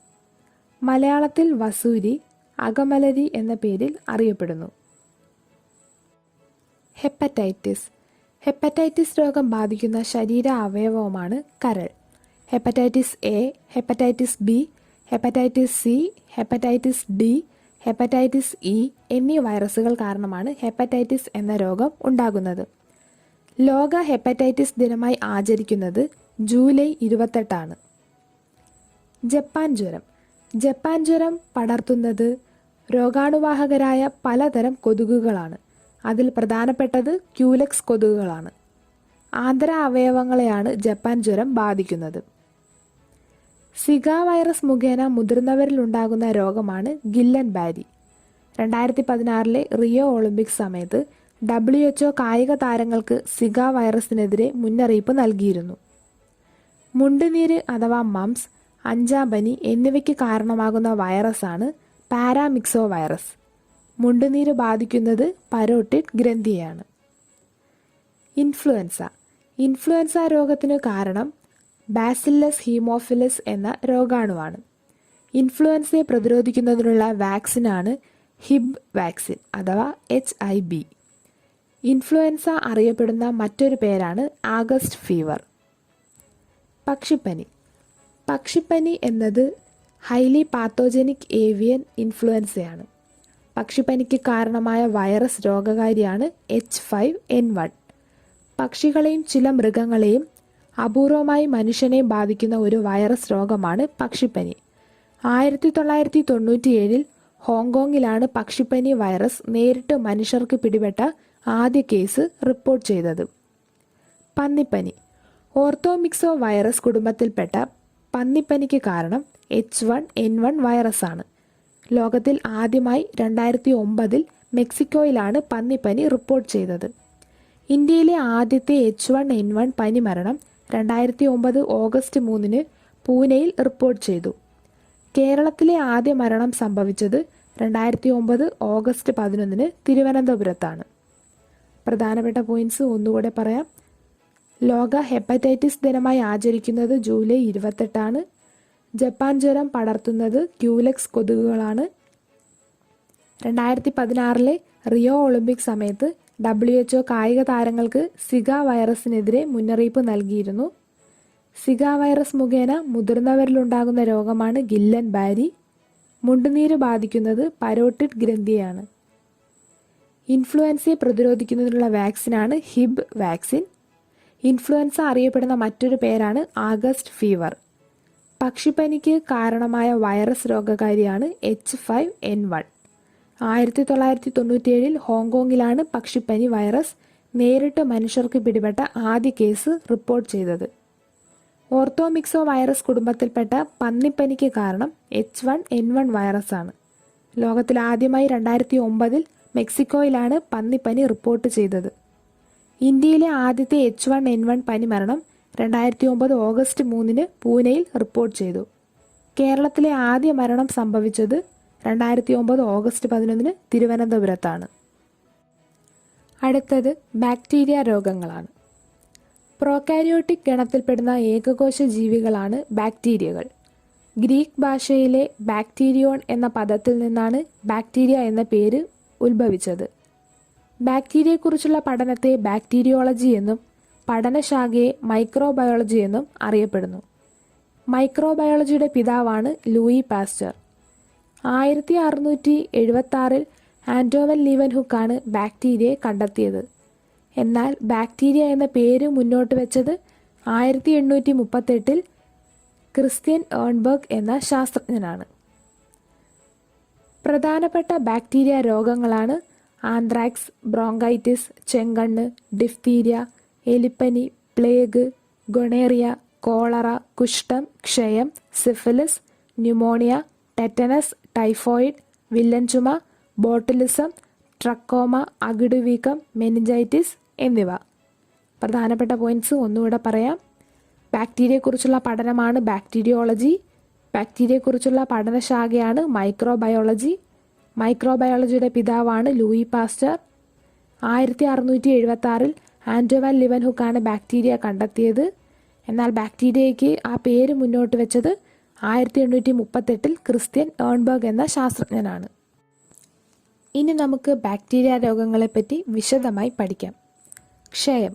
മലയാളത്തിൽ വസൂരി അകമലരി എന്ന പേരിൽ അറിയപ്പെടുന്നു. ഹെപ്പറ്റൈറ്റിസ്. ഹെപ്പറ്റൈറ്റിസ് രോഗം ബാധിക്കുന്ന ശരീര അവയവമാണ് കരൾ. Hepatitis A, hepatitis B, hepatitis C, hepatitis D, hepatitis E എന്നീ വൈറസുകൾ കാരണമാണ് ഹെപ്പറ്റൈറ്റിസ് എന്ന രോഗം ഉണ്ടാകുന്നത്. ലോക ഹെപ്പറ്റൈറ്റിസ് ദിനമായി ആചരിക്കുന്നത് ജൂലൈ 28 ജപ്പാൻ ജ്വരം. ജപ്പാൻ ജ്വരം പടർത്തുന്നത് രോഗാണുവാഹകരായ പലതരം കൊതുകുകളാണ്. അതിൽ പ്രധാനപ്പെട്ടത് ക്യൂലെക്സ് കൊതുകുകളാണ്. ആന്തര അവയവങ്ങളെയാണ് ജപ്പാൻ ജ്വരം ബാധിക്കുന്നത്. സിക വൈറസ് മുഖേന മുതിർന്നവരിൽ ഉണ്ടാകുന്ന രോഗമാണ് ഗില്ലൻ ബാരി. 2016 റിയോ ഒളിമ്പിക്സ് സമയത്ത് WHO കായിക താരങ്ങൾക്ക് സിക വൈറസിനെതിരെ മുന്നറിയിപ്പ് നൽകിയിരുന്നു. മുണ്ടുനീര് അഥവാ മംസ്, അഞ്ചാം പനി എന്നിവയ്ക്ക് കാരണമാകുന്ന വൈറസാണ് പാരാമിക്സോ വൈറസ്. മുണ്ടുനീര് ബാധിക്കുന്നത് പരോട്ടിഡ് ഗ്രന്ഥിയെയാണ്. ഇൻഫ്ലുവൻസ. ഇൻഫ്ലുവൻസ രോഗത്തിനു കാരണം ബാസില്ലസ് ഹീമോഫിലസ് എന്ന രോഗാണുവാണ്. ഇൻഫ്ലുവൻസയെ പ്രതിരോധിക്കുന്നതിനുള്ള വാക്സിനാണ് ഹിബ് വാക്സിൻ അഥവാ HIB. ഇൻഫ്ലുവൻസ അറിയപ്പെടുന്ന മറ്റൊരു പേരാണ് ആഗസ്റ്റ് ഫീവർ. പക്ഷിപ്പനി. പക്ഷിപ്പനി എന്നത് ഹൈലി പാത്തോജനിക് ഏവിയൻ ഇൻഫ്ലുവൻസയാണ്. പക്ഷിപ്പനിക്ക് കാരണമായ വൈറസ് രോഗകാരിയാണ് H5N1. പക്ഷികളെയും ചില മൃഗങ്ങളെയും അപൂർവമായി മനുഷ്യനെ ബാധിക്കുന്ന ഒരു വൈറസ് രോഗമാണ് പക്ഷിപ്പനി. 1997 ഹോങ്കോങ്ങിലാണ് പക്ഷിപ്പനി വൈറസ് നേരിട്ട് മനുഷ്യർക്ക് പിടിപെട്ട ആദ്യ കേസ് റിപ്പോർട്ട് ചെയ്തത്. പന്നിപ്പനി. ഓർത്തോമിക്സോ വൈറസ് കുടുംബത്തിൽപ്പെട്ട പന്നിപ്പനിക്ക് കാരണം H1N1 വൈറസാണ്. ലോകത്തിൽ ആദ്യമായി 2009 മെക്സിക്കോയിലാണ് പന്നിപ്പനി റിപ്പോർട്ട് ചെയ്തത്. ഇന്ത്യയിലെ ആദ്യത്തെ H1N1 പനി മരണം 2009 ഓഗസ്റ്റ് 3 പൂനെയിൽ റിപ്പോർട്ട് ചെയ്തു. കേരളത്തിലെ ആദ്യ മരണം സംഭവിച്ചത് 2009 ഓഗസ്റ്റ് 11 തിരുവനന്തപുരത്താണ്. പ്രധാനപ്പെട്ട പോയിന്റ്സ് ഒന്നുകൂടെ പറയാം. ലോക ഹെപ്പറ്റൈറ്റിസ് ദിനമായി ആചരിക്കുന്നത് ജൂലൈ 28. ജപ്പാൻ ജ്വരം പടർത്തുന്നത് ക്യൂലെക്സ് കൊതുകുകളാണ്. 2016 റിയോ ഒളിമ്പിക്സ് സമയത്ത് WHO കായിക താരങ്ങൾക്ക് സിക വൈറസിനെതിരെ മുന്നറിയിപ്പ് നൽകിയിരുന്നു. സിക വൈറസ് മുഖേന മുതിർന്നവരിലുണ്ടാകുന്ന രോഗമാണ് ഗില്ലൻ ബാരി. മുണ്ടുനീര് ബാധിക്കുന്നത് പരോട്ടിഡ് ഗ്രന്ഥിയെയാണ്. ഇൻഫ്ലുവൻസയെ പ്രതിരോധിക്കുന്നതിനുള്ള വാക്സിനാണ് ഹിബ് വാക്സിൻ. ഇൻഫ്ലുവൻസ അറിയപ്പെടുന്ന മറ്റൊരു പേരാണ് ആഗസ്റ്റ് ഫീവർ. പക്ഷിപ്പനിക്ക് കാരണമായ വൈറസ് രോഗകാരിയാണ് H5N1. 1997 ഹോങ്കോങ്ങിലാണ് പക്ഷിപ്പനി വൈറസ് നേരിട്ട് മനുഷ്യർക്ക് പിടിപെട്ട ആദ്യ കേസ് റിപ്പോർട്ട് ചെയ്തത്. ഓർത്തോമിക്സോ വൈറസ് കുടുംബത്തിൽപ്പെട്ട പന്നിപ്പനിക്ക് കാരണം H1N1 വൈറസാണ്. ലോകത്തിൽ ആദ്യമായി 2009 മെക്സിക്കോയിലാണ് പന്നിപ്പനി റിപ്പോർട്ട് ചെയ്തത്. ഇന്ത്യയിലെ ആദ്യത്തെ H1N1 പനി മരണം 2009 ഓഗസ്റ്റ് 3 പൂനെയിൽ റിപ്പോർട്ട് ചെയ്തു. കേരളത്തിലെ ആദ്യ മരണം സംഭവിച്ചത് 2009 ഓഗസ്റ്റ് 11 തിരുവനന്തപുരത്താണ്. അടുത്തത് ബാക്ടീരിയ രോഗങ്ങളാണ്. പ്രോകാരിയോട്ടിക് ഗണത്തിൽപ്പെടുന്ന ഏകകോശ ജീവികളാണ് ബാക്ടീരിയകൾ. ഗ്രീക്ക് ഭാഷയിലെ ബാക്ടീരിയോൺ എന്ന പദത്തിൽ നിന്നാണ് ബാക്ടീരിയ എന്ന പേര് ഉത്ഭവിച്ചത്. ബാക്ടീരിയയെക്കുറിച്ചുള്ള പഠനത്തെ ബാക്ടീരിയോളജി എന്നും പഠനശാഖയെ മൈക്രോബയോളജി എന്നും അറിയപ്പെടുന്നു. മൈക്രോബയോളജിയുടെ പിതാവാണ് ലൂയി പാസ്റ്റർ. 1676 ആന്റോവൻ ലീവൻഹുക്കാണ് ബാക്ടീരിയയെ കണ്ടെത്തിയത്. എന്നാൽ ബാക്ടീരിയ എന്ന പേര് മുന്നോട്ട് വെച്ചത് 1838 ക്രിസ്ത്യൻ ഏൺബർഗ് എന്ന ശാസ്ത്രജ്ഞനാണ്. പ്രധാനപ്പെട്ട ബാക്ടീരിയ രോഗങ്ങളാണ് ആന്ത്രാക്സ്, ബ്രോങ്കൈറ്റിസ്, ചെങ്കണ്ണ്, ഡിഫ്തീരിയ, എലിപ്പനി, പ്ലേഗ്, ഗൊണേറിയ, കോളറ, കുഷ്ഠം, ക്ഷയം, syphilis, pneumonia, tetanus, typhoid, villain ചുമ, ബോട്ടുലിസം, ട്രക്കോമ, അകിടുവീക്കം, മെനിഞ്ചൈറ്റിസ് എന്നിവ. പ്രധാനപ്പെട്ട പോയിന്റ്സ് ഒന്നുകൂടെ പറയാം. ബാക്ടീരിയയെക്കുറിച്ചുള്ള പഠനമാണ് ബാക്ടീരിയോളജി. ബാക്ടീരിയയെക്കുറിച്ചുള്ള പഠനശാഖയാണ് മൈക്രോബയോളജി. മൈക്രോബയോളജിയുടെ പിതാവാണ് ലൂയി പാസ്റ്റർ. 1676 ആൻഡോവാൻ ലിവൻഹുക്കാണ് ബാക്ടീരിയ കണ്ടെത്തിയത്. എന്നാൽ ബാക്ടീരിയയ്ക്ക് ആ പേര് മുന്നോട്ട് വെച്ചത് 1838 ക്രിസ്ത്യൻ ഏൺബർഗ് എന്ന ശാസ്ത്രജ്ഞനാണ്. ഇനി നമുക്ക് ബാക്ടീരിയ രോഗങ്ങളെപ്പറ്റി വിശദമായി പഠിക്കാം. ക്ഷയം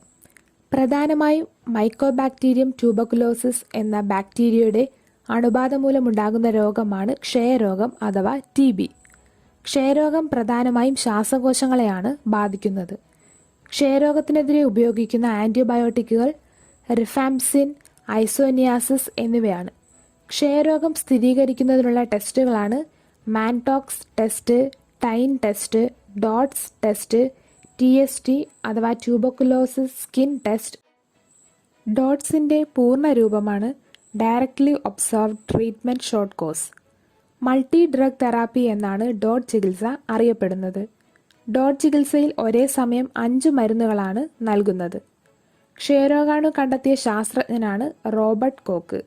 പ്രധാനമായും മൈക്കോബാക്ടീരിയം ട്യൂബർകുലോസിസ് എന്ന ബാക്ടീരിയയുടെ അണുബാധ മൂലമുണ്ടാകുന്ന രോഗമാണ് ക്ഷയരോഗം അഥവാ TB. ക്ഷയരോഗം പ്രധാനമായും ശ്വാസകോശങ്ങളെയാണ് ബാധിക്കുന്നത്. ക്ഷയരോഗത്തിനെതിരെ ഉപയോഗിക്കുന്ന ആൻറ്റിബയോട്ടിക്കുകൾ റിഫാംസിൻ, ഐസോനിയാസിസ് എന്നിവയാണ്. ക്ഷയരോഗം സ്ഥിരീകരിക്കുന്നതിനുള്ള ടെസ്റ്റുകളാണ് Mantoux test, tine test, DOTS test, TST അഥവാ ട്യൂബർകുലോസിസ് സ്കിൻ ടെസ്റ്റ്. ഡോട്ട്സിൻ്റെ പൂർണ്ണ രൂപമാണ് directly observed treatment short course. Multi drug therapy എന്നാണ് ഡോട്ട് ചികിത്സ അറിയപ്പെടുന്നത്. ഡോട്ട് ചികിത്സയിൽ ഒരേ സമയം 5 മരുന്നുകളാണ് നൽകുന്നത്. ക്ഷയരോഗാണു കണ്ടെത്തിയ ശാസ്ത്രജ്ഞനാണ് റോബർട്ട് കോക്ക്.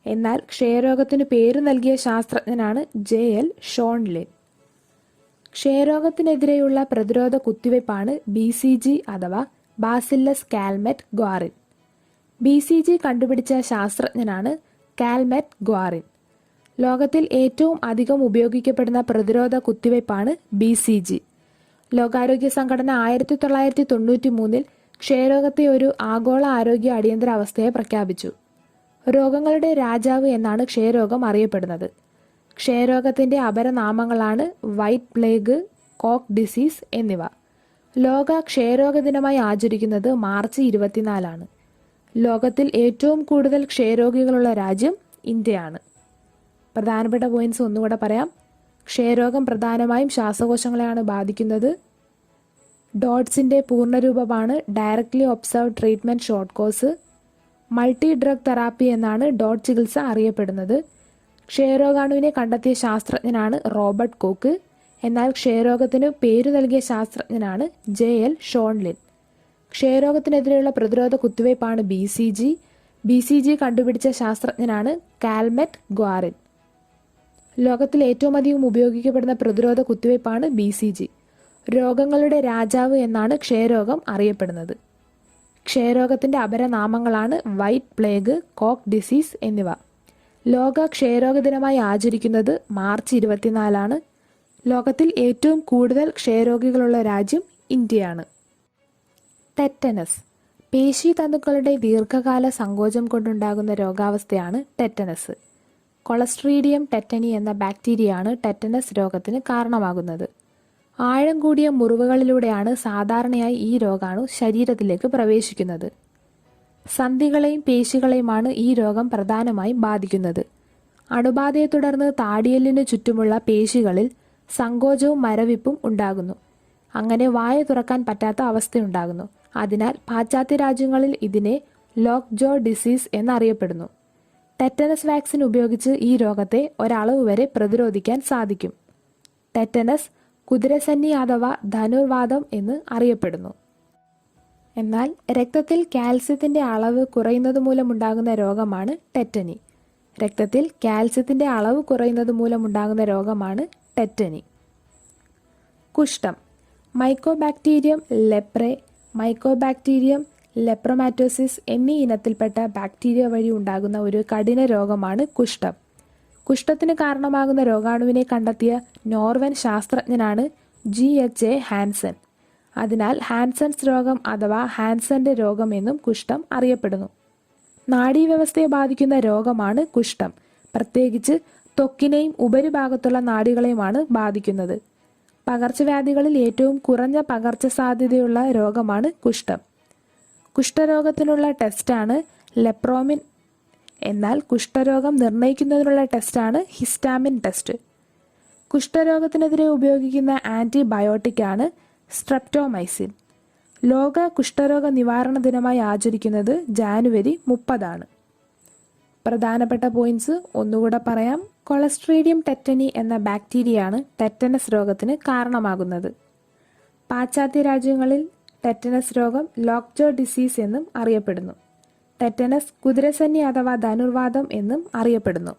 എന്നാൽ ക്ഷയരോഗത്തിന് പേരു നൽകിയ ശാസ്ത്രജ്ഞനാണ് JL ഷോൺലിൻ. ക്ഷയരോഗത്തിനെതിരെയുള്ള പ്രതിരോധ കുത്തിവയ്പ്പാണ് BCG അഥവാ ബാസില്ലസ് കാൽമെറ്റ് ഗ്വാറിൻ. BCG കണ്ടുപിടിച്ച ശാസ്ത്രജ്ഞനാണ് കാൽമെറ്റ് ഗ്വാറിൻ. ലോകത്തിൽ ഏറ്റവും അധികം ഉപയോഗിക്കപ്പെടുന്ന പ്രതിരോധ കുത്തിവയ്പ്പാണ് BCG. ലോകാരോഗ്യ സംഘടന 1993 ക്ഷയരോഗത്തെ ഒരു ആഗോള ആരോഗ്യ അടിയന്തരാവസ്ഥയെ പ്രഖ്യാപിച്ചു. രോഗങ്ങളുടെ രാജാവ് എന്നാണ് ക്ഷയരോഗം അറിയപ്പെടുന്നത്. ക്ഷയരോഗത്തിൻ്റെ അപരനാമങ്ങളാണ് വൈറ്റ് പ്ലേഗ്, കോക്ക് ഡിസീസ് എന്നിവ. ലോക ക്ഷയരോഗ ദിനമായി ആചരിക്കുന്നത് മാർച്ച് 24. ലോകത്തിൽ ഏറ്റവും കൂടുതൽ ക്ഷയരോഗികളുള്ള രാജ്യം ഇന്ത്യയാണ്. പ്രധാനപ്പെട്ട പോയിന്റ്സ് ഒന്നുകൂടെ പറയാം. ക്ഷയരോഗം പ്രധാനമായും ശ്വാസകോശങ്ങളെയാണ് ബാധിക്കുന്നത്. ഡോട്ട്സിൻ്റെ പൂർണ്ണരൂപമാണ് directly observed treatment short course. Multi drug therapy എന്നാണ് ഡോട്ട് ചികിത്സ അറിയപ്പെടുന്നത്. ക്ഷയരോഗാണുവിനെ കണ്ടെത്തിയ ശാസ്ത്രജ്ഞനാണ് റോബർട്ട് കോക്ക്. എന്നാൽ ക്ഷയരോഗത്തിന് പേരു നൽകിയ ശാസ്ത്രജ്ഞനാണ് JL ഷോൺലിൻ. ക്ഷയരോഗത്തിനെതിരെയുള്ള പ്രതിരോധ കുത്തിവയ്പ്പാണ് BCG. BCG കണ്ടുപിടിച്ച ശാസ്ത്രജ്ഞനാണ് കാൽമെറ്റ് ഗ്വാറിൻ. ലോകത്തിൽ ഏറ്റവും അധികം ഉപയോഗിക്കപ്പെടുന്ന പ്രതിരോധ കുത്തിവയ്പ്പാണ് BCG. രോഗങ്ങളുടെ രാജാവ് എന്നാണ് ക്ഷയരോഗം അറിയപ്പെടുന്നത്. ക്ഷയരോഗത്തിൻ്റെ അപരനാമങ്ങളാണ് വൈറ്റ് പ്ലേഗ്, കോക്ക് ഡിസീസ് എന്നിവ. ലോക ക്ഷയരോഗ ദിനമായി ആചരിക്കുന്നത് മാർച്ച് 24. ലോകത്തിൽ ഏറ്റവും കൂടുതൽ ക്ഷയരോഗികളുള്ള രാജ്യം ഇന്ത്യയാണ്. ടെറ്റനസ് പേശീതന്തുക്കളുടെ ദീർഘകാല സങ്കോചം കൊണ്ടുണ്ടാകുന്ന രോഗാവസ്ഥയാണ് ടെറ്റനസ്. കൊളസ്ട്രീഡിയം ടെറ്റനി എന്ന ബാക്ടീരിയയാണ് ടെറ്റനസ് രോഗത്തിന് കാരണമാകുന്നത്. ആഴം കൂടിയ മുറിവുകളിലൂടെയാണ് സാധാരണയായി ഈ രോഗാണു ശരീരത്തിലേക്ക് പ്രവേശിക്കുന്നത്. സന്ധികളെയും പേശികളെയുമാണ് ഈ രോഗം പ്രധാനമായും ബാധിക്കുന്നത്. അണുബാധയെ തുടർന്ന് താടിയെല്ലിനു ചുറ്റുമുള്ള പേശികളിൽ സങ്കോചവും മരവിപ്പും ഉണ്ടാകുന്നു. അങ്ങനെ വായ തുറക്കാൻ പറ്റാത്ത അവസ്ഥയുണ്ടാകുന്നു. അതിനാൽ പാശ്ചാത്യ രാജ്യങ്ങളിൽ ഇതിനെ ലോക്ക് ജോ ഡിസീസ് എന്നറിയപ്പെടുന്നു. ടെറ്റനസ് വാക്സിൻ ഉപയോഗിച്ച് ഈ രോഗത്തെ ഒരളവ് വരെ പ്രതിരോധിക്കാൻ സാധിക്കും. ടെറ്റനസ് കുതിരസന്നി അഥവാ ധനുർവാദം എന്ന് അറിയപ്പെടുന്നു. എന്നാൽ രക്തത്തിൽ കാൽസ്യത്തിൻ്റെ അളവ് കുറയുന്നത് മൂലമുണ്ടാകുന്ന രോഗമാണ് ടെറ്റനി. രക്തത്തിൽ കാൽസ്യത്തിൻ്റെ അളവ് കുറയുന്നത് മൂലമുണ്ടാകുന്ന രോഗമാണ് ടെറ്റനി. കുഷ്ഠം മൈക്കോബാക്ടീരിയം ലെപ്രെ, മൈക്കോബാക്ടീരിയം ലെപ്രമാറ്റോസിസ് എന്നീ ഇനത്തിൽപ്പെട്ട ബാക്ടീരിയ വഴി ഉണ്ടാകുന്ന ഒരു കഠിന രോഗമാണ് കുഷ്ഠം. കുഷ്ഠത്തിന് കാരണമാകുന്ന രോഗാണുവിനെ കണ്ടെത്തിയ നോർവൻ ശാസ്ത്രജ്ഞനാണ് GHA ഹാൻസൻ. അതിനാൽ ഹാൻസൻസ് രോഗം അഥവാ ഹാൻസന്റെ രോഗം എന്നും കുഷ്ഠം അറിയപ്പെടുന്നു. നാഡീവ്യവസ്ഥയെ ബാധിക്കുന്ന രോഗമാണ് കുഷ്ഠം. പ്രത്യേകിച്ച് ത്വക്കിനെയും ഉപരിഭാഗത്തുള്ള നാഡികളെയുമാണ് ബാധിക്കുന്നത്. പകർച്ചവ്യാധികളിൽ ഏറ്റവും കുറഞ്ഞ പകർച്ചസാധ്യതയുള്ള രോഗമാണ് കുഷ്ഠം. കുഷ്ഠരോഗത്തിനുള്ള ടെസ്റ്റാണ് ലെപ്രോമിൻ. എന്നാൽ കുഷ്ഠരോഗം നിർണ്ണയിക്കുന്നതിനുള്ള ടെസ്റ്റാണ് ഹിസ്റ്റാമിൻ ടെസ്റ്റ്. കുഷ്ഠരോഗത്തിനെതിരെ ഉപയോഗിക്കുന്ന ആൻറ്റിബയോട്ടിക്കാണ് സ്ട്രെപ്റ്റോമൈസിൻ. ലോക കുഷ്ഠരോഗ നിവാരണ ദിനമായി ആചരിക്കുന്നത് ജാനുവരി 30. പ്രധാനപ്പെട്ട പോയിന്റ്സ് ഒന്നുകൂടെ പറയാം. കൊളസ്ട്രീഡിയം ടെറ്റനി എന്ന ബാക്ടീരിയയാണ് ടെറ്റനസ് രോഗത്തിന് കാരണമാകുന്നത്. പാശ്ചാത്യ രാജ്യങ്ങളിൽ ടെറ്റനസ് രോഗം ലോക്ജോ ഡിസീസ് എന്നും അറിയപ്പെടുന്നു. ടെറ്റനസ് കുതിരസന്നി അഥവാ ധനുർവാദം എന്നും അറിയപ്പെടുന്നു.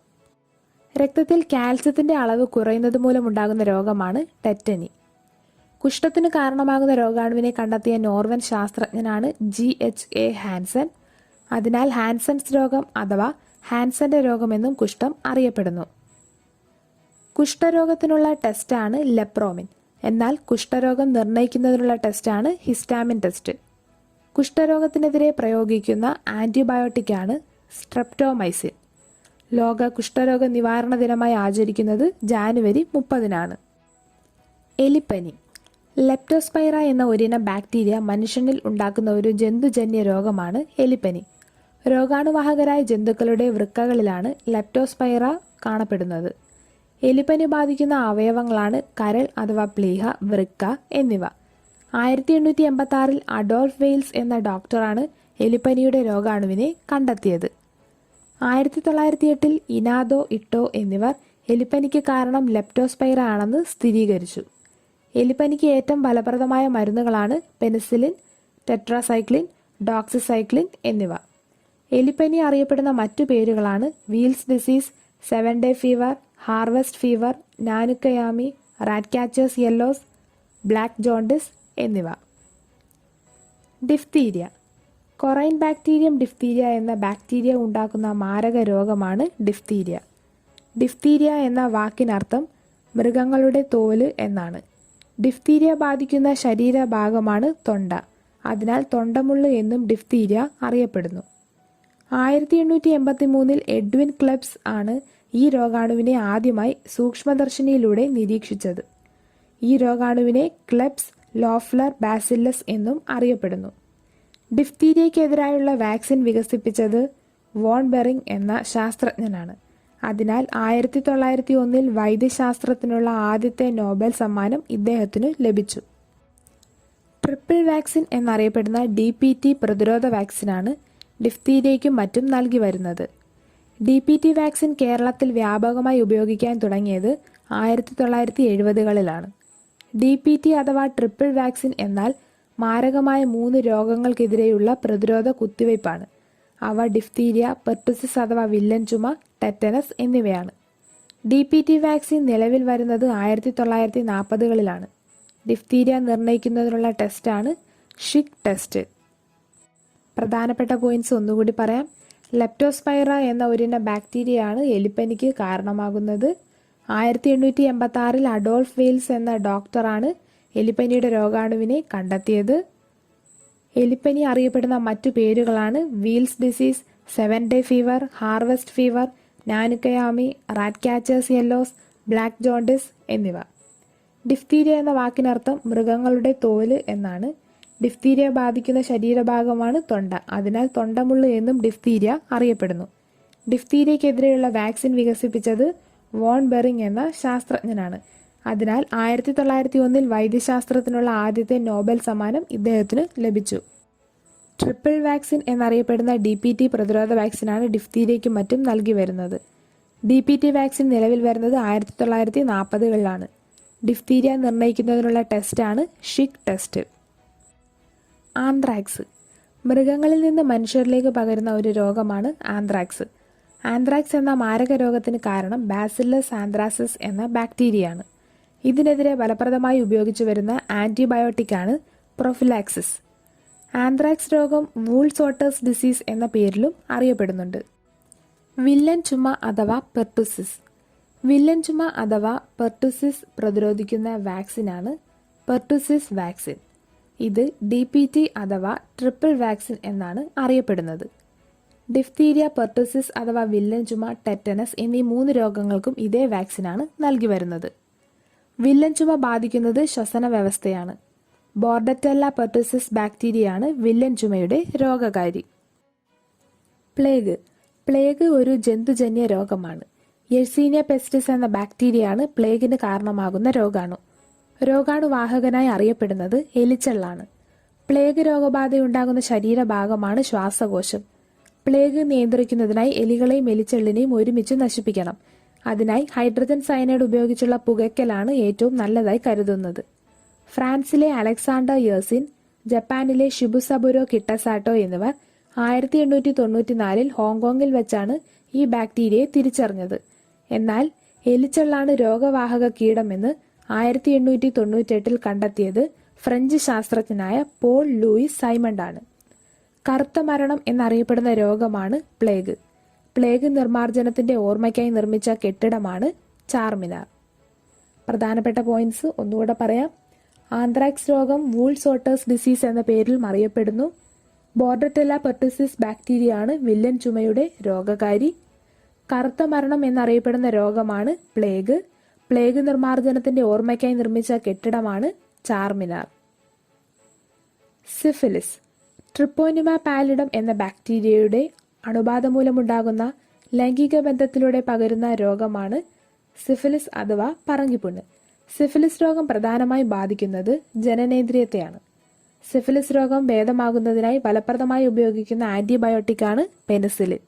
രക്തത്തിൽ കാൽസ്യത്തിൻ്റെ അളവ് കുറയുന്നത് മൂലമുണ്ടാകുന്ന രോഗമാണ് ടെറ്റനി. കുഷ്ഠത്തിന് കാരണമാകുന്ന രോഗാണുവിനെ കണ്ടെത്തിയ നോർവൻ ശാസ്ത്രജ്ഞനാണ് GHA ഹാൻസൻ. അതിനാൽ ഹാൻസൻസ് രോഗം അഥവാ ഹാൻസന്റെ രോഗമെന്നും കുഷ്ഠം അറിയപ്പെടുന്നു. കുഷ്ഠരോഗത്തിനുള്ള ടെസ്റ്റാണ് ലെപ്രോമിൻ. എന്നാൽ കുഷ്ഠരോഗം നിർണ്ണയിക്കുന്നതിനുള്ള ടെസ്റ്റാണ് ഹിസ്റ്റാമിൻ ടെസ്റ്റ്. കുഷ്ഠരോഗത്തിനെതിരെ പ്രയോഗിക്കുന്ന ആന്റിബയോട്ടിക്കാണ് സ്ട്രെപ്റ്റോമൈസിൻ. ലോക കുഷ്ഠരോഗ നിവാരണ ദിനമായി ആചരിക്കുന്നത് ജാനുവരി 30-നാണ്. എലിപ്പനി. ലെപ്റ്റോസ്പൈറ എന്ന ഒരിനം ബാക്ടീരിയ മനുഷ്യനിൽ ഉണ്ടാക്കുന്ന ഒരു ജന്തുജന്യ രോഗമാണ് എലിപ്പനി. രോഗാണുവാഹകരായ ജന്തുക്കളുടെ വൃക്കകളിലാണ് ലെപ്റ്റോസ്പൈറ കാണപ്പെടുന്നത്. എലിപ്പനി ബാധിക്കുന്ന അവയവങ്ങളാണ് കരൾ അഥവാ പ്ലീഹ, വൃക്ക എന്നിവ. 1886 അഡോൾഫ് വെയിൽസ് എന്ന ഡോക്ടറാണ് എലിപ്പനിയുടെ രോഗാണുവിനെ കണ്ടെത്തിയത്. 1908 ഇനാദോ, ഇട്ടോ എന്നിവർ എലിപ്പനിക്ക് കാരണം ലെപ്റ്റോസ്പൈറ ആണെന്ന് സ്ഥിരീകരിച്ചു. എലിപ്പനിക്ക് ഏറ്റവും ഫലപ്രദമായ മരുന്നുകളാണ് പെനിസിലിൻ, ടെട്രാസൈക്ലിൻ, ഡോക്സിസൈക്ലിൻ എന്നിവ. എലിപ്പനി അറിയപ്പെടുന്ന മറ്റു പേരുകളാണ് Weil's disease, 7 day fever, harvest fever, nanukayami, rat catchers yellows, black jaundice എന്നിവ. ഡിഫ്തീരിയ. കൊറൈൻ ബാക്ടീരിയം ഡിഫ്തീരിയ എന്ന ബാക്ടീരിയ ഉണ്ടാക്കുന്ന മാരക രോഗമാണ് ഡിഫ്തീരിയ. ഡിഫ്തീരിയ എന്ന വാക്കിനർത്ഥം മൃഗങ്ങളുടെ തോല് എന്നാണ്. ഡിഫ്തീരിയ ബാധിക്കുന്ന ശരീരഭാഗമാണ് തൊണ്ട. അതിനാൽ തൊണ്ടമുള്ള് എന്നും ഡിഫ്തീരിയ അറിയപ്പെടുന്നു. 1883 എഡ്വിൻ ക്ലെബ്സ് ആണ് ഈ രോഗാണുവിനെ ആദ്യമായി സൂക്ഷ്മദർശിനിയിലൂടെ നിരീക്ഷിച്ചത്. ഈ രോഗാണുവിനെ ക്ലെബ്സ് ലോഫ്ലർ ബാസില്ലസ് എന്നും അറിയപ്പെടുന്നു. ഡിഫ്തീരിയയ്ക്കെതിരായുള്ള വാക്സിൻ വികസിപ്പിച്ചത് വോൺ ബെറിങ് എന്ന ശാസ്ത്രജ്ഞനാണ്. അതിനാൽ 1901 വൈദ്യശാസ്ത്രത്തിനുള്ള ആദ്യത്തെ നോബൽ സമ്മാനം ഇദ്ദേഹത്തിനു ലഭിച്ചു. ട്രിപ്പിൾ വാക്സിൻ എന്നറിയപ്പെടുന്ന DPT പ്രതിരോധ വാക്സിനാണ് ഡിഫ്തീരിയയ്ക്കും മറ്റും നൽകി വരുന്നത്. DPT വാക്സിൻ കേരളത്തിൽ വ്യാപകമായി ഉപയോഗിക്കാൻ തുടങ്ങിയത് 1970-കളിലാണ്. DPT അഥവാ ട്രിപ്പിൾ വാക്സിൻ എന്നാൽ മാരകമായ 3 രോഗങ്ങൾക്കെതിരെയുള്ള പ്രതിരോധ കുത്തിവയ്പ്പാണ്. അവ ഡിഫ്തീരിയ, പെർട്ടുസിസ് അഥവാ വില്ലൻ ചുമ, ടെറ്റനസ് എന്നിവയാണ്. DPT വാക്സിൻ നിലവിൽ വരുന്നത് 1940-കളിലാണ്. ഡിഫ്തീരിയ നിർണ്ണയിക്കുന്നതിനുള്ള ടെസ്റ്റാണ് ഷിക് ടെസ്റ്റ്. പ്രധാനപ്പെട്ട പോയിന്റ്സ് ഒന്നുകൂടി പറയാം. ലെപ്റ്റോസ്പൈറ എന്ന ഒരിനം ബാക്ടീരിയയാണ് എലിപ്പനിക്ക് കാരണമാകുന്നത്. 1886 അഡോൾഫ് വെയിൽസ് എന്ന ഡോക്ടറാണ് എലിപ്പനിയുടെ രോഗാണുവിനെ കണ്ടെത്തിയത്. എലിപ്പനി അറിയപ്പെടുന്ന മറ്റു പേരുകളാണ് Weil's disease, 7 day fever, harvest fever, nanukayami, rat catchers yellows, black jaundice എന്നിവ. ഡിഫ്തീരിയ എന്ന വാക്കിനർത്ഥം മൃഗങ്ങളുടെ തോല് എന്നാണ്. ഡിഫ്തീരിയ ബാധിക്കുന്ന ശരീരഭാഗമാണ് തൊണ്ട. അതിനാൽ തൊണ്ടമുള്ള് എന്നും ഡിഫ്തീരിയ അറിയപ്പെടുന്നു. ഡിഫ്തീരിയയ്ക്കെതിരെയുള്ള വാക്സിൻ വികസിപ്പിച്ചത് വോൺ ബെറിങ് എന്ന ശാസ്ത്രജ്ഞനാണ്. അതിനാൽ 1901 വൈദ്യശാസ്ത്രത്തിനുള്ള ആദ്യത്തെ നോബൽ സമ്മാനം ഇദ്ദേഹത്തിന് ലഭിച്ചു. ട്രിപ്പിൾ വാക്സിൻ എന്നറിയപ്പെടുന്ന DPT പ്രതിരോധ വാക്സിനാണ് ഡിഫ്തീരിയയ്ക്കും മറ്റും നൽകി വരുന്നത്. DPT വാക്സിൻ നിലവിൽ വരുന്നത് 1940-കളിലാണ്. ഡിഫ്തീരിയ നിർണ്ണയിക്കുന്നതിനുള്ള ടെസ്റ്റാണ് ഷിക് ടെസ്റ്റ്. ആന്ത്രാക്സ്. മൃഗങ്ങളിൽ നിന്ന് മനുഷ്യരിലേക്ക് പകരുന്ന ഒരു രോഗമാണ് ആന്ത്രാക്സ്. ആന്ത്രാക്സ് എന്ന മാരക രോഗത്തിന് കാരണം ബാസില്ലസ് ആന്ത്രാസിസ് എന്ന ബാക്ടീരിയയാണ്. ഇതിനെതിരെ ഫലപ്രദമായി ഉപയോഗിച്ചു വരുന്ന ആന്റിബയോട്ടിക്കാണ് പ്രൊഫിലാക്സിസ്. ആന്ത്രാക്സ് രോഗം വൂൾ സോട്ടേഴ്സ് ഡിസീസ് എന്ന പേരിലും അറിയപ്പെടുന്നുണ്ട്. വില്ലൻ ചുമ അഥവാ പെർട്ടുസിസ്. വില്ലൻ ചുമ അഥവാ പെർട്ടുസിസ് പ്രതിരോധിക്കുന്ന വാക്സിനാണ് പെർട്ടുസിസ് വാക്സിൻ. ഇത് DPT അഥവാ ട്രിപ്പിൾ വാക്സിൻ എന്നാണ് അറിയപ്പെടുന്നത്. ഡിഫ്തീരിയ, പെർട്ടുസിസ് അഥവാ വില്ലൻ ചുമ, ടെറ്റനസ് എന്നീ 3 രോഗങ്ങൾക്കും ഇതേ വാക്സിനാണ് നൽകി വരുന്നത്. വില്ലൻ ചുമ ബാധിക്കുന്നത് ശ്വസന വ്യവസ്ഥയാണ്. ബോർഡറ്റെല്ല പെർട്ടുസിസ് ബാക്ടീരിയയാണ് വില്ലൻ ചുമയുടെ രോഗകാരി. പ്ലേഗ്. പ്ലേഗ് ഒരു ജന്തുജന്യ രോഗമാണ്. യെർസീനിയ പെസ്റ്റിസ് എന്ന ബാക്ടീരിയയാണ് പ്ലേഗിന് കാരണമാകുന്ന രോഗാണു. രോഗാണുവാഹകനായി അറിയപ്പെടുന്നത് എലിച്ചെള്ളാണ്. പ്ലേഗ് രോഗബാധയുണ്ടാകുന്ന ശരീരഭാഗമാണ് ശ്വാസകോശം. പ്ലേഗ് നിയന്ത്രിക്കുന്നതിനായി എലികളെയും എലിച്ചെള്ളിനെയും ഒരുമിച്ച് നശിപ്പിക്കണം. അതിനായി ഹൈഡ്രജൻ സയനൈഡ് ഉപയോഗിച്ചുള്ള പുകയ്ക്കലാണ് ഏറ്റവും നല്ലതായി കരുതുന്നത്. ഫ്രാൻസിലെ അലക്സാണ്ടർ യെർസിൻ, ജപ്പാനിലെ ഷിബുസബുരോ കിട്ടസാട്ടോ എന്നിവർ 1894 ഹോങ്കോങ്ങിൽ വെച്ചാണ് ഈ ബാക്ടീരിയയെ തിരിച്ചറിഞ്ഞത്. എന്നാൽ എലിച്ചെള്ളാണ് രോഗവാഹക കീടമെന്ന് 1898 കണ്ടെത്തിയത് ഫ്രഞ്ച് ശാസ്ത്രജ്ഞനായ പോൾ ലൂയിസ് സൈമണ്ടാണ്. കറുത്ത മരണം എന്നറിയപ്പെടുന്ന രോഗമാണ് പ്ലേഗ്. പ്ലേഗ് നിർമ്മാർജ്ജനത്തിന്റെ ഓർമ്മയ്ക്കായി നിർമ്മിച്ച കെട്ടിടമാണ് ചാർമിനാർ. പ്രധാനപ്പെട്ട പോയിന്റ്സ് ഒന്നുകൂടെ പറയാം. ആന്ത്രാക്സ് രോഗം വൂൾ സോട്ടേഴ്സ് ഡിസീസ് എന്ന പേരിൽ അറിയപ്പെടുന്നു. ബോർഡർടെല്ല പെർട്ടുസിസ് ബാക്ടീരിയയാണ് വില്ലൻ ചുമയുടെ രോഗകാരി. കറുത്ത മരണം എന്നറിയപ്പെടുന്ന രോഗമാണ് പ്ലേഗ്. പ്ലേഗ് നിർമ്മാർജ്ജനത്തിന്റെ ഓർമ്മയ്ക്കായി നിർമ്മിച്ച കെട്ടിടമാണ് ചാർമിനാർ. സിഫിലിസ് ട്രിപ്പോനിമ പാലിഡം എന്ന ബാക്ടീരിയയുടെ അണുബാധ മൂലമുണ്ടാകുന്ന ലൈംഗിക ബന്ധത്തിലൂടെ പകരുന്ന രോഗമാണ് സിഫിലിസ് അഥവാ പറങ്കിപ്പുണ്ണ്. സിഫിലിസ് രോഗം പ്രധാനമായി ബാധിക്കുന്നത് ജനനേന്ദ്രിയത്തെയാണ്. സിഫിലിസ് രോഗം ഭേദമാകുന്നതിനായി ഫലപ്രദമായി ഉപയോഗിക്കുന്ന ആന്റിബയോട്ടിക്കാണ് പെനിസിലിൻ.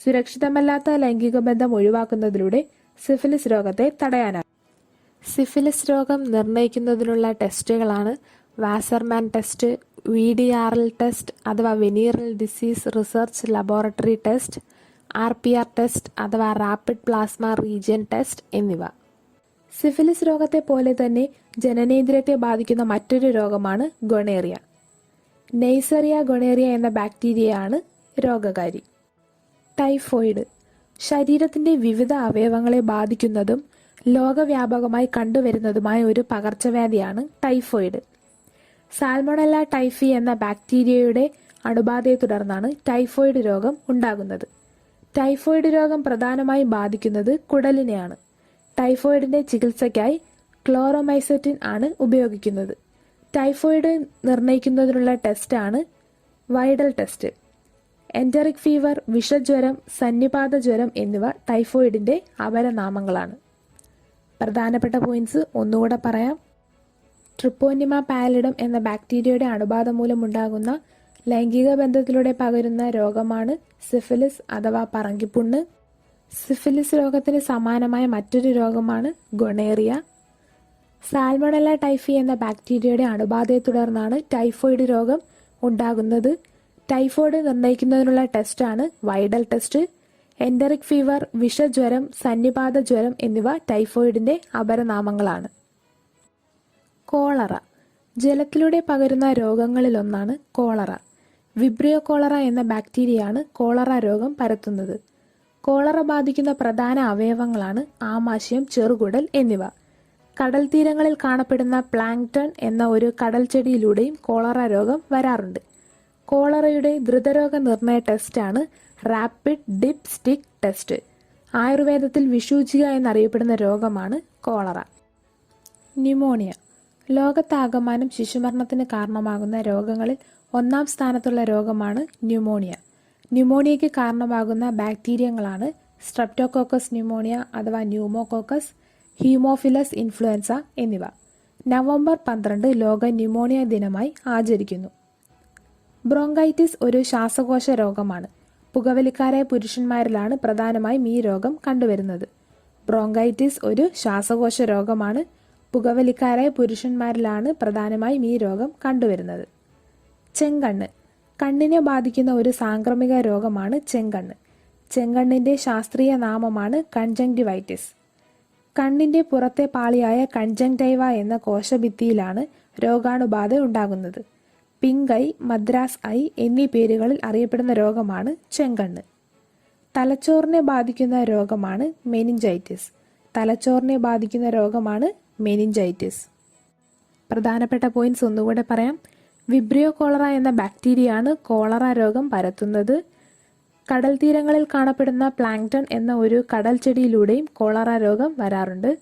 സുരക്ഷിതമല്ലാത്ത ലൈംഗിക ബന്ധം ഒഴിവാക്കുന്നതിലൂടെ സിഫിലിസ് രോഗത്തെ തടയാനാകും. സിഫിലിസ് രോഗം നിർണ്ണയിക്കുന്നതിനുള്ള ടെസ്റ്റുകളാണ് വാസർമാൻ ടെസ്റ്റ്, VDRL ടെസ്റ്റ് അഥവാ venereal disease research laboratory test, RPR test അഥവാ റാപ്പിഡ് പ്ലാസ്മ റീജിയൻ ടെസ്റ്റ് എന്നിവ. സിഫിലിസ് രോഗത്തെ പോലെ തന്നെ ജനനേന്ദ്രിയത്തെ ബാധിക്കുന്ന മറ്റൊരു രോഗമാണ് ഗൊണേറിയ. നെയ്സറിയ ഗൊണേറിയ എന്ന ബാക്ടീരിയയാണ് രോഗകാരി. ടൈഫോയിഡ് ശരീരത്തിന്റെ വിവിധ അവയവങ്ങളെ ബാധിക്കുന്നതും ലോകവ്യാപകമായി കണ്ടുവരുന്നതുമായ ഒരു പകർച്ചവ്യാധിയാണ് ടൈഫോയിഡ്. സാൽമോണല്ല ടൈഫി എന്ന ബാക്ടീരിയയുടെ അണുബാധയെ തുടർന്നാണ് ടൈഫോയിഡ് രോഗം ഉണ്ടാകുന്നത്. ടൈഫോയിഡ് രോഗം പ്രധാനമായും ബാധിക്കുന്നത് കുടലിനെയാണ്. ടൈഫോയിഡിന്റെ ചികിത്സയ്ക്കായി ക്ലോറോമൈസെറ്റിൻ ആണ് ഉപയോഗിക്കുന്നത്. ടൈഫോയിഡ് നിർണ്ണയിക്കുന്നതിനുള്ള ടെസ്റ്റാണ് വൈഡൽ ടെസ്റ്റ്. എൻറ്ററിക് ഫീവർ, വിഷജ്വരം, സന്നിപാത ജ്വരം എന്നിവ ടൈഫോയിഡിന്റെ അപരനാമങ്ങളാണ്. പ്രധാനപ്പെട്ട പോയിന്റ്സ് ഒന്നുകൂടെ പറയാം. ട്രിപ്പോനിമ പാലിഡം എന്ന ബാക്ടീരിയയുടെ അണുബാധ മൂലമുണ്ടാകുന്ന ലൈംഗിക ബന്ധത്തിലൂടെ പകരുന്ന രോഗമാണ് സിഫിലിസ് അഥവാ പറങ്കിപ്പുണ്ണ്. സിഫിലിസ് രോഗത്തിന് സമാനമായ മറ്റൊരു രോഗമാണ് ഗൊണേറിയ. സാൽമോണല്ല ടൈഫി എന്ന ബാക്ടീരിയയുടെ അണുബാധയെ തുടർന്നാണ് ടൈഫോയിഡ് രോഗം ഉണ്ടാകുന്നത്. ടൈഫോയിഡ് നിർണ്ണയിക്കുന്നതിനുള്ള ടെസ്റ്റാണ് വൈഡൽ ടെസ്റ്റ്. എൻറ്ററിക് ഫീവർ, വിഷജ്വരം, സന്നിപാത ജ്വരം എന്നിവ ടൈഫോയിഡിന്റെ അപരനാമങ്ങളാണ്. കോളറ ജലത്തിലൂടെ പകരുന്ന രോഗങ്ങളിലൊന്നാണ് കോളറ. വിബ്രിയോ കോളറ എന്ന ബാക്ടീരിയയാണ് കോളറ രോഗം പരത്തുന്നത്. കോളറ ബാധിക്കുന്ന പ്രധാന അവയവങ്ങളാണ് ആമാശയം, ചെറുകുടൽ എന്നിവ. കടൽ തീരങ്ങളിൽ കാണപ്പെടുന്ന പ്ലാങ്ക്ടൺ എന്ന ഒരു കടൽ ചെടിയിലൂടെയും കോളറ രോഗം വരാറുണ്ട്. കോളറയുടെ ദ്രുതരോഗ നിർണയ ടെസ്റ്റാണ് റാപ്പിഡ് ഡിപ് സ്റ്റിക് ടെസ്റ്റ്. ആയുർവേദത്തിൽ വിഷൂചിക എന്നറിയപ്പെടുന്ന രോഗമാണ് കോളറ. ന്യൂമോണിയ ലോകത്താകമാനം ശിശുമരണത്തിന് കാരണമാകുന്ന രോഗങ്ങളിൽ ഒന്നാം സ്ഥാനത്തുള്ള രോഗമാണ് ന്യൂമോണിയ. ന്യൂമോണിയയ്ക്ക് കാരണമാകുന്ന ബാക്ടീരിയങ്ങളാണ് സ്ട്രെപ്റ്റോകോക്കസ് ന്യൂമോണിയ അഥവാ ന്യൂമോകോക്കസ്, ഹീമോഫിലസ് ഇൻഫ്ലുവൻസ എന്നിവ. നവംബർ 12 ലോക ന്യൂമോണിയ ദിനമായി ആചരിക്കുന്നു. ബ്രോങ്കൈറ്റിസ് ഒരു ശ്വാസകോശ രോഗമാണ്. പുകവലിക്കാരായ പുരുഷന്മാരിലാണ് പ്രധാനമായും ഈ രോഗം കണ്ടുവരുന്നത്. ബ്രോങ്കൈറ്റിസ് ഒരു ശ്വാസകോശ രോഗമാണ്. പുകവലിക്കാരായ പുരുഷന്മാരിലാണ് പ്രധാനമായും ഈ രോഗം കണ്ടുവരുന്നത്. ചെങ്കണ്ണ് കണ്ണിനെ ബാധിക്കുന്ന ഒരു സാംക്രമിക രോഗമാണ് ചെങ്കണ്ണ്. ചെങ്കണ്ണിന്റെ ശാസ്ത്രീയ നാമമാണ് കൺജങ്ക്റ്റിവൈറ്റിസ്. കണ്ണിന്റെ പുറത്തെ പാളിയായ കൺജങ്ക്റ്റൈവ എന്ന കോശഭിത്തിയിലാണ് രോഗാണുബാധ ഉണ്ടാകുന്നത്. പിങ്ക് ഐ, മദ്രാസ് ഐ എന്നീ പേരുകളിൽ അറിയപ്പെടുന്ന രോഗമാണ് ചെങ്കണ്ണ്. തലച്ചോറിനെ ബാധിക്കുന്ന രോഗമാണ് മെനിഞ്ചൈറ്റിസ്. തലച്ചോറിനെ ബാധിക്കുന്ന രോഗമാണ് മെനിഞ്ചൈറ്റിസ്. പ്രധാനപ്പെട്ട പോയിന്റ്സ് ഒന്നുകൂടെ പറയാം. വിബ്രിയോ കോളറ എന്ന ബാക്ടീരിയയാണ് കോളറ രോഗം പരത്തുന്നത്. കടൽ തീരങ്ങളിൽ കാണപ്പെടുന്ന പ്ലാങ്ക്ടൺ എന്ന ഒരു കടൽ ചെടിയിലൂടെയും കോളറ രോഗം വരാറുണ്ട്.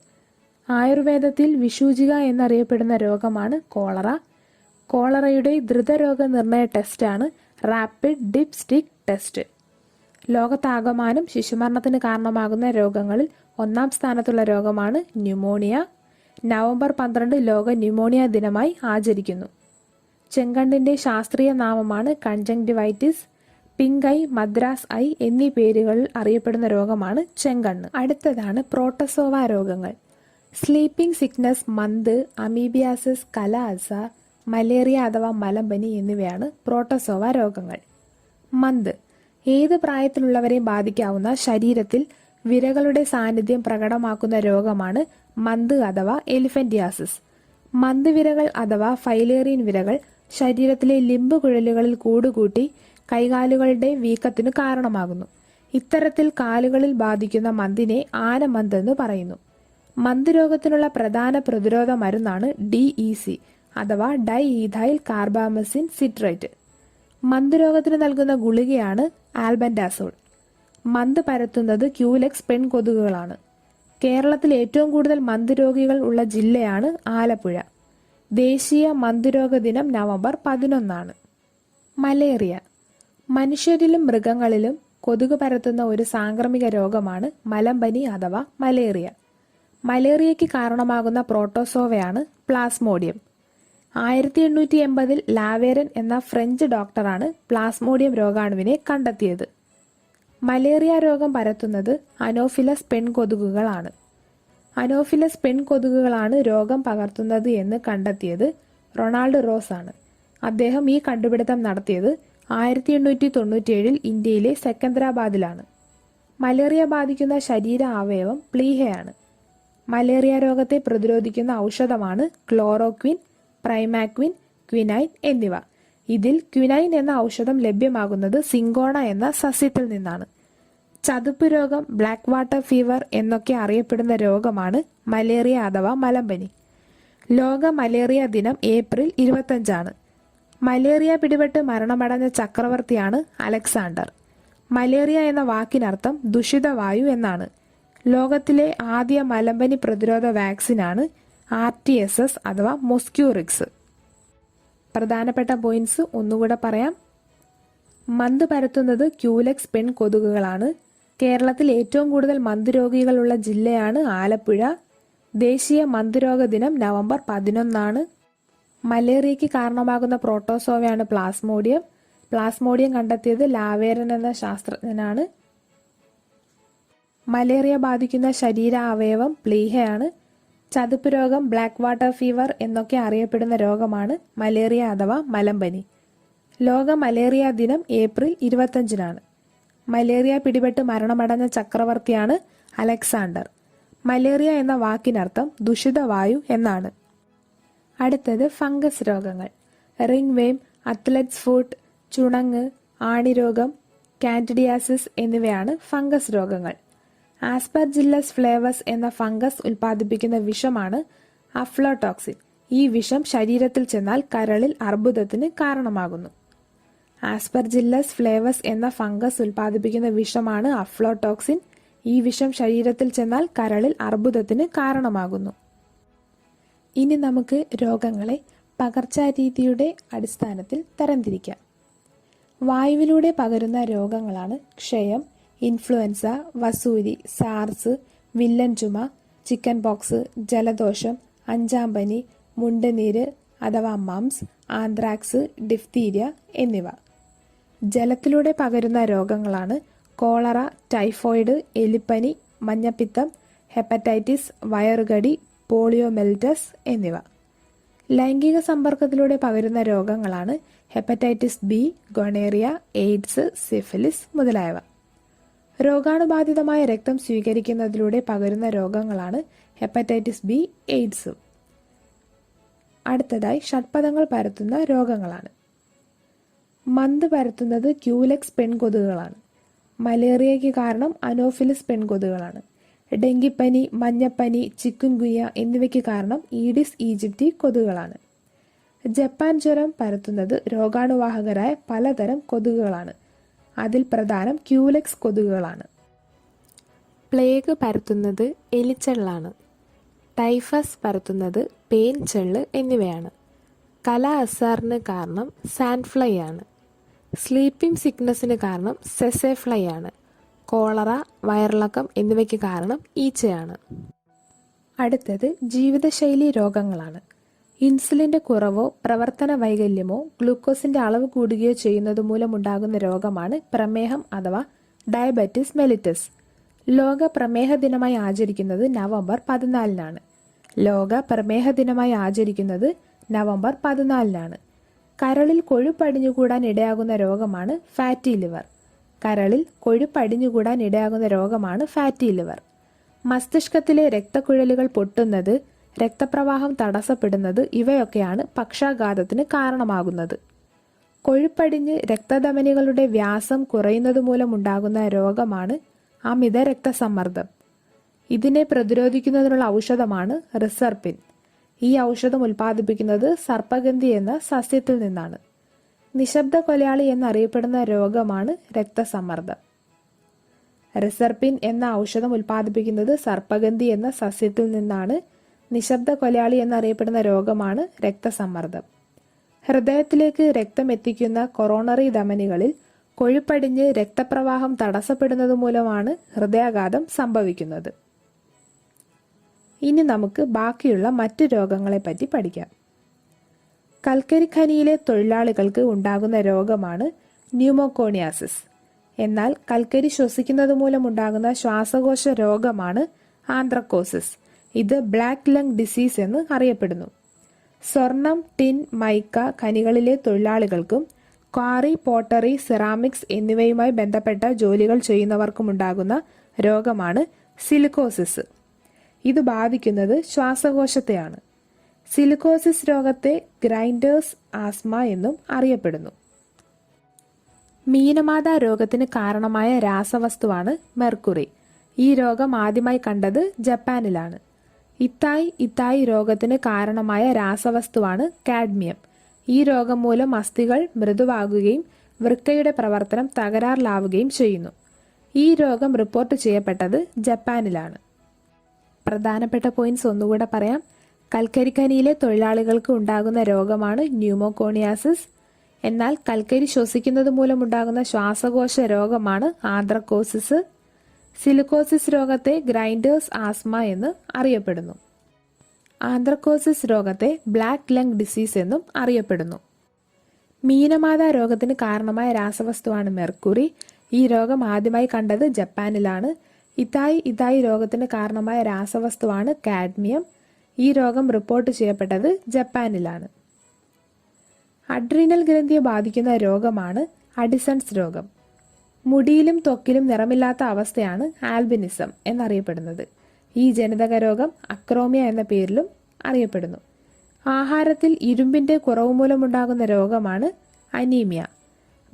ആയുർവേദത്തിൽ വിഷൂചിക എന്നറിയപ്പെടുന്ന രോഗമാണ് കോളറ. കോളറയുടെ ദ്രുതരോഗ നിർണയ ടെസ്റ്റാണ് റാപ്പിഡ് ഡിപ് സ്റ്റിക് ടെസ്റ്റ്. ലോകത്താകമാനം ശിശുമരണത്തിന് കാരണമാകുന്ന രോഗങ്ങളിൽ ഒന്നാം സ്ഥാനത്തുള്ള രോഗമാണ് ന്യൂമോണിയ. നവംബർ 12 ലോക ന്യൂമോണിയ ദിനമായി ആചരിക്കുന്നു. ചെങ്കണ്ണിന്റെ ശാസ്ത്രീയ നാമമാണ് conjunctivitis. Pink eye, Madras eye എന്നീ പേരുകളിൽ അറിയപ്പെടുന്ന രോഗമാണ് ചെങ്കണ്ണ്. അടുത്തതാണ് പ്രോട്ടസോവ രോഗങ്ങൾ. സ്ലീപ്പിംഗ് സിക്നസ്, മന്ത്, അമീബിയാസിസ്, കലാഅസ, മലേറിയ അഥവാ മലമ്പനി എന്നിവയാണ് പ്രോട്ടസോവ രോഗങ്ങൾ. മന്ത് ഏത് പ്രായത്തിലുള്ളവരെയും ബാധിക്കാവുന്ന ശരീരത്തിൽ വിരകളുടെ സാന്നിധ്യം പ്രകടമാക്കുന്ന രോഗമാണ് മന്ത് അഥവാ എലിഫന്റിയാസിസ്. മന്ത് വിരകൾ അഥവാ ഫൈലേറിയൻ വിരകൾ ശരീരത്തിലെ ലിംബ് കുഴലുകളിൽ കൂടുകൂട്ടി കൈകാലുകളുടെ വീക്കത്തിനു കാരണമാകുന്നു. ഇത്തരത്തിൽ കാലുകളിൽ ബാധിക്കുന്ന മന്തിനെ ആനമന്ത് എന്ന് പറയുന്നു. മന്ത് രോഗത്തിനുള്ള പ്രധാന പ്രതിരോധ മരുന്നാണ് DEC അഥവാ ഡൈ ഈഥൈൽ കാർബാമസിൻ സിട്രേറ്റ്. മന്ത് രോഗത്തിന് നൽകുന്ന ഗുളികയാണ് ആൽബൻഡാസോൾ. മന്ത് പരത്തുന്നത് ക്യൂലെക്സ് പെൺകൊതുകുകളാണ്. കേരളത്തിൽ ഏറ്റവും കൂടുതൽ മന്ത് രോഗികൾ ഉള്ള ജില്ലയാണ് ആലപ്പുഴ. ദേശീയ മന്ത് രോഗ ദിനം നവംബർ 11. മലേറിയ മനുഷ്യരിലും മൃഗങ്ങളിലും കൊതുക് പരത്തുന്ന ഒരു സാംക്രമിക രോഗമാണ് മലമ്പനി അഥവാ മലേറിയ. മലേറിയയ്ക്ക് കാരണമാകുന്ന പ്രോട്ടോസോവയാണ് പ്ലാസ്മോഡിയം. 1880 ലാവേരൻ എന്ന ഫ്രഞ്ച് ഡോക്ടറാണ് പ്ലാസ്മോഡിയം രോഗാണുവിനെ കണ്ടെത്തിയത്. മലേറിയ രോഗം പരത്തുന്നത് അനോഫിലസ് പെൺകൊതുകുകളാണ്. അനോഫിലസ് പെൺകൊതുകുകളാണ് രോഗം പകർത്തുന്നത് എന്ന് കണ്ടെത്തിയത് റൊണാൾഡ് റോസ് ആണ്. അദ്ദേഹം ഈ കണ്ടുപിടുത്തം നടത്തിയത് 1897 ഇന്ത്യയിലെ സെക്കന്ദരാബാദിലാണ്. മലേറിയ ബാധിക്കുന്ന ശരീര അവയവം പ്ലീഹയാണ്. മലേറിയ രോഗത്തെ പ്രതിരോധിക്കുന്ന ഔഷധമാണ് ക്ലോറോക്വിൻ, പ്രൈമാക്വിൻ, ക്വിനൈൻ എന്നിവ. ഇതിൽ ക്വിനൈൻ എന്ന ഔഷധം ലഭ്യമാകുന്നത് സിങ്കോണ എന്ന സസ്യത്തിൽ നിന്നാണ്. ചതുപ്പ് രോഗം, ബ്ലാക്ക് വാട്ടർ ഫീവർ എന്നൊക്കെ അറിയപ്പെടുന്ന രോഗമാണ് മലേറിയ അഥവാ മലമ്പനി. ലോക മലേറിയ ദിനം ഏപ്രിൽ 25. മലേറിയ പിടിപെട്ട് മരണമടഞ്ഞ ചക്രവർത്തിയാണ് അലക്സാണ്ടർ. മലേറിയ എന്ന വാക്കിനർത്ഥം ദുഷിതവായു എന്നാണ്. ലോകത്തിലെ ആദ്യ മലമ്പനി പ്രതിരോധ വാക്സിനാണ് RTS അഥവാ മൊസ്ക്യൂറിക്സ്. പ്രധാനപ്പെട്ട പോയിന്റ്സ് ഒന്നുകൂടെ പറയാം. മന്ത് പരത്തുന്നത് ക്യൂലെക്സ് പെൺകൊതുകുകളാണ്. കേരളത്തിൽ ഏറ്റവും കൂടുതൽ മന്ത് രോഗികളുള്ള ജില്ലയാണ് ആലപ്പുഴ. ദേശീയ മന്ത് രോഗ ദിനം നവംബർ 11. മലേറിയയ്ക്ക് കാരണമാകുന്ന പ്രോട്ടോസോവയാണ് പ്ലാസ്മോഡിയം. പ്ലാസ്മോഡിയം കണ്ടെത്തിയത് ലാവേരൻ എന്ന ശാസ്ത്രജ്ഞനാണ്. മലേറിയ ബാധിക്കുന്ന ശരീര അവയവം പ്ലീഹയാണ്. ചതുപ്പ് രോഗം, ബ്ലാക്ക് വാട്ടർ ഫീവർ എന്നൊക്കെ അറിയപ്പെടുന്ന രോഗമാണ് മലേറിയ അഥവാ മലമ്പനി. ലോക മലേറിയ ദിനം ഏപ്രിൽ 25. മലേറിയ പിടിപെട്ട് മരണമടഞ്ഞ ചക്രവർത്തിയാണ് അലക്സാണ്ടർ. മലേറിയ എന്ന വാക്കിനർത്ഥം ദുഷിതവായു എന്നാണ്. അടുത്തത് ഫംഗസ് രോഗങ്ങൾ. റിംഗ് വേം, അത്ലറ്റ്സ് ഫുട്ട്, ചുണങ്ങ്, ആണിരോഗം, കാൻഡിഡിയാസിസ് എന്നിവയാണ് ഫംഗസ് രോഗങ്ങൾ. ആസ്പെർജില്ലസ് ഫ്ലേവസ് എന്ന ഫംഗസ് ഉൽപ്പാദിപ്പിക്കുന്ന വിഷമാണ് അഫ്ലോടോക്സിൻ. ഈ വിഷം ശരീരത്തിൽ ചെന്നാൽ കരളിൽ അർബുദത്തിന് കാരണമാകുന്നു. ആസ്പെർജില്ലസ് ഫ്ലേവസ് എന്ന ഫംഗസ് ഉൽപ്പാദിപ്പിക്കുന്ന വിഷമാണ് അഫ്ലോടോക്സിൻ. ഈ വിഷം ശരീരത്തിൽ ചെന്നാൽ കരളിൽ അർബുദത്തിന് കാരണമാകുന്നു. ഇനി നമുക്ക് രോഗങ്ങളെ പകർച്ചാരീതിയുടെ അടിസ്ഥാനത്തിൽ തരംതിരിക്കാം. വായുവിലൂടെ പകരുന്ന രോഗങ്ങളാണ് ക്ഷയം, ഇൻഫ്ലുവൻസ, വസൂരി, സാർസ്, വില്ലൻ ചുമ, ചിക്കൻ പോക്സ്, ജലദോഷം, അഞ്ചാംപനി, മുണ്ടുനീര് അഥവാ മംസ്, ആന്ത്രാക്സ്, ഡിഫ്തീരിയ എന്നിവ. ജലത്തിലൂടെ പകരുന്ന രോഗങ്ങളാണ് കോളറ, ടൈഫോയിഡ്, എലിപ്പനി, മഞ്ഞപ്പിത്തം, ഹെപ്പറ്റൈറ്റിസ്, വയറുകടി, പോളിയോമെലിറ്റസ് എന്നിവ. ലൈംഗിക സമ്പർക്കത്തിലൂടെ പകരുന്ന രോഗങ്ങളാണ് hepatitis B, gonorrhoea, AIDS, syphilis മുതലായവ. രോഗാണുബാധിതമായ രക്തം സ്വീകരിക്കുന്നതിലൂടെ പകരുന്ന രോഗങ്ങളാണ് ഹെപ്പറ്റൈറ്റിസ് ബി, എയ്ഡ്സും. അടുത്തതായി ഷഡ്പദങ്ങൾ പരത്തുന്ന രോഗങ്ങളാണ്. മന്ത് പരത്തുന്നത് ക്യൂലെക്സ് പെൺകൊതുകുകളാണ്. മലേറിയയ്ക്ക് കാരണം അനോഫിലിസ് പെൺകൊതുകുകളാണ്. ഡെങ്കിപ്പനി, മഞ്ഞപ്പനി, ചിക്കുൻഗുനിയ എന്നിവയ്ക്ക് കാരണം ഈഡിസ് ഈജിപ്തി കൊതുകുകളാണ്. ജപ്പാൻ ജ്വരം പരത്തുന്നത് രോഗാണുവാഹകരായ പലതരം കൊതുകുകളാണ്. അതിൽ പ്രധാനം ക്യൂലെക്സ് കൊതുകുകളാണ്. പ്ലേഗ് പരത്തുന്നത് എലിച്ചെള്ളാണ്. ടൈഫസ് പരത്തുന്നത് പേൻ ചെള്ള് എന്നിവയാണ്. കല അസാറിന് കാരണം സാൻഡ്ഫ്ലൈ ആണ്. സ്ലീപ്പിംഗ് സിക്നസിന് കാരണം സെസെഫ്ലൈ ആണ്. കോളറ, വയറിളക്കം എന്നിവയ്ക്ക് കാരണം ഈച്ചയാണ്. അടുത്തത് ജീവിതശൈലി രോഗങ്ങളാണ്. ഇൻസുലിൻ്റെ കുറവോ പ്രവർത്തന വൈകല്യമോ ഗ്ലൂക്കോസിൻ്റെ അളവ് കൂടുകയോ ചെയ്യുന്നത് മൂലമുണ്ടാകുന്ന രോഗമാണ് പ്രമേഹം അഥവാ ഡയബറ്റിസ് മെലിറ്റസ്. ലോക പ്രമേഹ ദിനമായി ആചരിക്കുന്നത് നവംബർ 14. ലോക പ്രമേഹ ദിനമായി ആചരിക്കുന്നത് നവംബർ 14. കരളിൽ കൊഴുപ്പടിഞ്ഞുകൂടാൻ ഇടയാകുന്ന രോഗമാണ് ഫാറ്റി ലിവർ. കരളിൽ കൊഴുപ്പടിഞ്ഞുകൂടാൻ ഇടയാകുന്ന രോഗമാണ് ഫാറ്റി ലിവർ. മസ്തിഷ്കത്തിലെ രക്തക്കുഴലുകൾ പൊട്ടുന്നത്, രക്തപ്രവാഹം തടസ്സപ്പെടുന്നത് ഇവയൊക്കെയാണ് പക്ഷാഘാതത്തിന് കാരണമാകുന്നത്. കൊഴുപ്പടിഞ്ഞ് രക്തധമനികളുടെ വ്യാസം കുറയുന്നത് മൂലമുണ്ടാകുന്ന രോഗമാണ് അമിത രക്തസമ്മർദ്ദം. ഇതിനെ പ്രതിരോധിക്കുന്നതിനുള്ള ഔഷധമാണ് റിസർപിൻ. ഈ ഔഷധം ഉൽപ്പാദിപ്പിക്കുന്നത് സർപ്പഗന്ധി എന്ന സസ്യത്തിൽ നിന്നാണ്. നിശബ്ദ കൊലയാളി എന്നറിയപ്പെടുന്ന രോഗമാണ് രക്തസമ്മർദ്ദം. റിസർപിൻ എന്ന ഔഷധം ഉൽപ്പാദിപ്പിക്കുന്നത് സർപ്പഗന്ധി എന്ന സസ്യത്തിൽ നിന്നാണ്. നിശബ്ദ കൊലയാളി എന്നറിയപ്പെടുന്ന രോഗമാണ് രക്തസമ്മർദ്ദം. ഹൃദയത്തിലേക്ക് രക്തം എത്തിക്കുന്ന കൊറോണറി ധമനികളിൽ കൊഴുപ്പടിഞ്ഞ് രക്തപ്രവാഹം തടസ്സപ്പെടുന്നത് മൂലമാണ് ഹൃദയാഘാതം സംഭവിക്കുന്നത്. ഇനി നമുക്ക് ബാക്കിയുള്ള മറ്റു രോഗങ്ങളെപ്പറ്റി പഠിക്കാം. കൽക്കരി ഖനിയിലെ തൊഴിലാളികൾക്ക് ഉണ്ടാകുന്ന രോഗമാണ് ന്യൂമോകോണിയാസിസ്. എന്നാൽ കൽക്കരി ശ്വസിക്കുന്നത് മൂലമുണ്ടാകുന്ന ശ്വാസകോശ രോഗമാണ് ആന്ത്രക്കോസിസ്. ഇത് ബ്ലാക്ക് ലങ് ഡിസീസ് എന്ന് അറിയപ്പെടുന്നു. സ്വർണം, ടിൻ, മൈക്ക ഖനികളിലെ തൊഴിലാളികൾക്കും ക്വാറി, പോട്ടറി, സിറാമിക്സ് എന്നിവയുമായി ബന്ധപ്പെട്ട ജോലികൾ ചെയ്യുന്നവർക്കുമുണ്ടാകുന്ന രോഗമാണ് സിലിക്കോസിസ്. ഇത് ബാധിക്കുന്നത് ശ്വാസകോശത്തെയാണ്. സിലിക്കോസിസ് രോഗത്തെ ഗ്രൈൻഡേഴ്സ് ആസ്മ എന്നും അറിയപ്പെടുന്നു. മീനമാത രോഗത്തിന് കാരണമായ രാസവസ്തുവാണ് മെർക്കുറി. ഈ രോഗം ആദ്യമായി കണ്ടത് ജപ്പാനിലാണ്. ഇത്തായി രോഗത്തിന് കാരണമായ രാസവസ്തുവാണ് കാഡ്മിയം. ഈ രോഗം മൂലം അസ്ഥികൾ മൃദുവാകുകയും വൃക്കയുടെ പ്രവർത്തനം തകരാറിലാവുകയും ചെയ്യുന്നു. ഈ രോഗം റിപ്പോർട്ട് ചെയ്യപ്പെട്ടത് ജപ്പാനിലാണ്. പ്രധാനപ്പെട്ട പോയിന്റ്സ് ഒന്നുകൂടെ പറയാം. കൽക്കരിഖനിയിലെ തൊഴിലാളികൾക്ക് ഉണ്ടാകുന്ന രോഗമാണ് ന്യൂമോകോണിയാസിസ്. എന്നാൽ കൽക്കരി ശ്വസിക്കുന്നത് മൂലമുണ്ടാകുന്ന ശ്വാസകോശ രോഗമാണ് ആന്ത്രക്കോസിസ്. സിലിക്കോസിസ് രോഗത്തെ ഗ്രൈൻഡേഴ്സ് ആസ്മ എന്ന് അറിയപ്പെടുന്നു. ആന്ത്രക്കോസിസ് രോഗത്തെ ബ്ലാക്ക് ലങ് ഡിസീസ് എന്നും അറിയപ്പെടുന്നു. മീനമാത രോഗത്തിന് കാരണമായ രാസവസ്തുവാണ് മെർക്കുറി. ഈ രോഗം ആദ്യമായി കണ്ടത് ജപ്പാനിലാണ്. ഇത്തായി രോഗത്തിന് കാരണമായ രാസവസ്തുവാണ് കാഡ്മിയം. ഈ രോഗം റിപ്പോർട്ട് ചെയ്യപ്പെട്ടത് ജപ്പാനിലാണ്. അഡ്രീനൽ ഗ്രന്ഥിയെ ബാധിക്കുന്ന രോഗമാണ് അഡിസൺസ് രോഗം. മുടിയിലും ത്വക്കിലും നിറമില്ലാത്ത അവസ്ഥയാണ് ആൽബിനിസം എന്നറിയപ്പെടുന്നത്. ഈ ജനിതക രോഗം അക്രോമിയ എന്ന പേരിലും അറിയപ്പെടുന്നു. ആഹാരത്തിൽ ഇരുമ്പിന്റെ കുറവ് മൂലമുണ്ടാകുന്ന രോഗമാണ് അനീമിയ.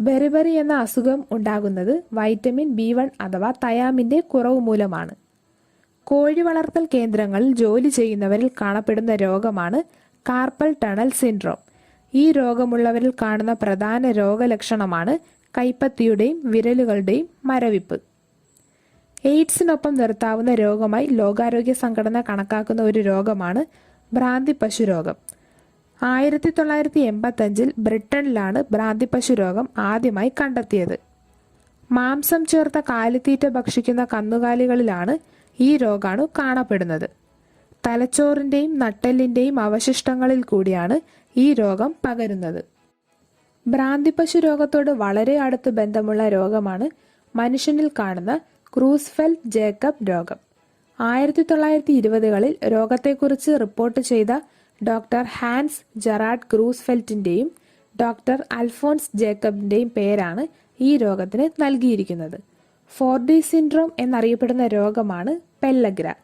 ബെറിബറി എന്ന അസുഖം ഉണ്ടാകുന്നത് വൈറ്റമിൻ B1 അഥവാ തയാമിന്റെ കുറവ് മൂലമാണ്. കോഴി വളർത്തൽ കേന്ദ്രങ്ങളിൽ ജോലി ചെയ്യുന്നവരിൽ കാണപ്പെടുന്ന രോഗമാണ് കാർപ്പൽ ടണൽ സിൻഡ്രോം. ഈ രോഗമുള്ളവരിൽ കാണുന്ന പ്രധാന രോഗലക്ഷണമാണ് കൈപ്പത്തിയുടെയും വിരലുകളുടെയും മരവിപ്പ്. എയ്ഡ്സിനൊപ്പം നിർത്താവുന്ന രോഗമായി ലോകാരോഗ്യ സംഘടന കണക്കാക്കുന്ന ഒരു രോഗമാണ് ഭ്രാന്തിപ്പശു രോഗം. 1985 ബ്രിട്ടനിലാണ് ഭ്രാന്തിപ്പശു രോഗം ആദ്യമായി കണ്ടെത്തിയത്. മാംസം ചേർത്ത കാലിത്തീറ്റ ഭക്ഷിക്കുന്ന കന്നുകാലികളിലാണ് ഈ രോഗാണു കാണപ്പെടുന്നത്. തലച്ചോറിന്റെയും നട്ടെല്ലിന്റെയും അവശിഷ്ടങ്ങളിൽ കൂടിയാണ് ഈ രോഗം പകരുന്നത്. ഭ്രാന്തിപ്പശു രോഗത്തോട് വളരെ അടുത്ത് ബന്ധമുള്ള രോഗമാണ് മനുഷ്യനിൽ കാണുന്ന ക്രൂസ്ഫെൽറ്റ് ജേക്കബ് രോഗം. 1920കളിൽ രോഗത്തെക്കുറിച്ച് റിപ്പോർട്ട് ചെയ്ത ഡോക്ടർ ഹാൻസ് ജെറാഡ് ക്രൂസ്ഫെൽറ്റിന്റെയും ഡോക്ടർ അൽഫോൺസ് ജേക്കബിന്റെയും പേരാണ് ഈ രോഗത്തിന് നൽകിയിരിക്കുന്നത്. 4D സിൻഡ്രോം എന്നറിയപ്പെടുന്ന രോഗമാണ് പെല്ലഗ്ര.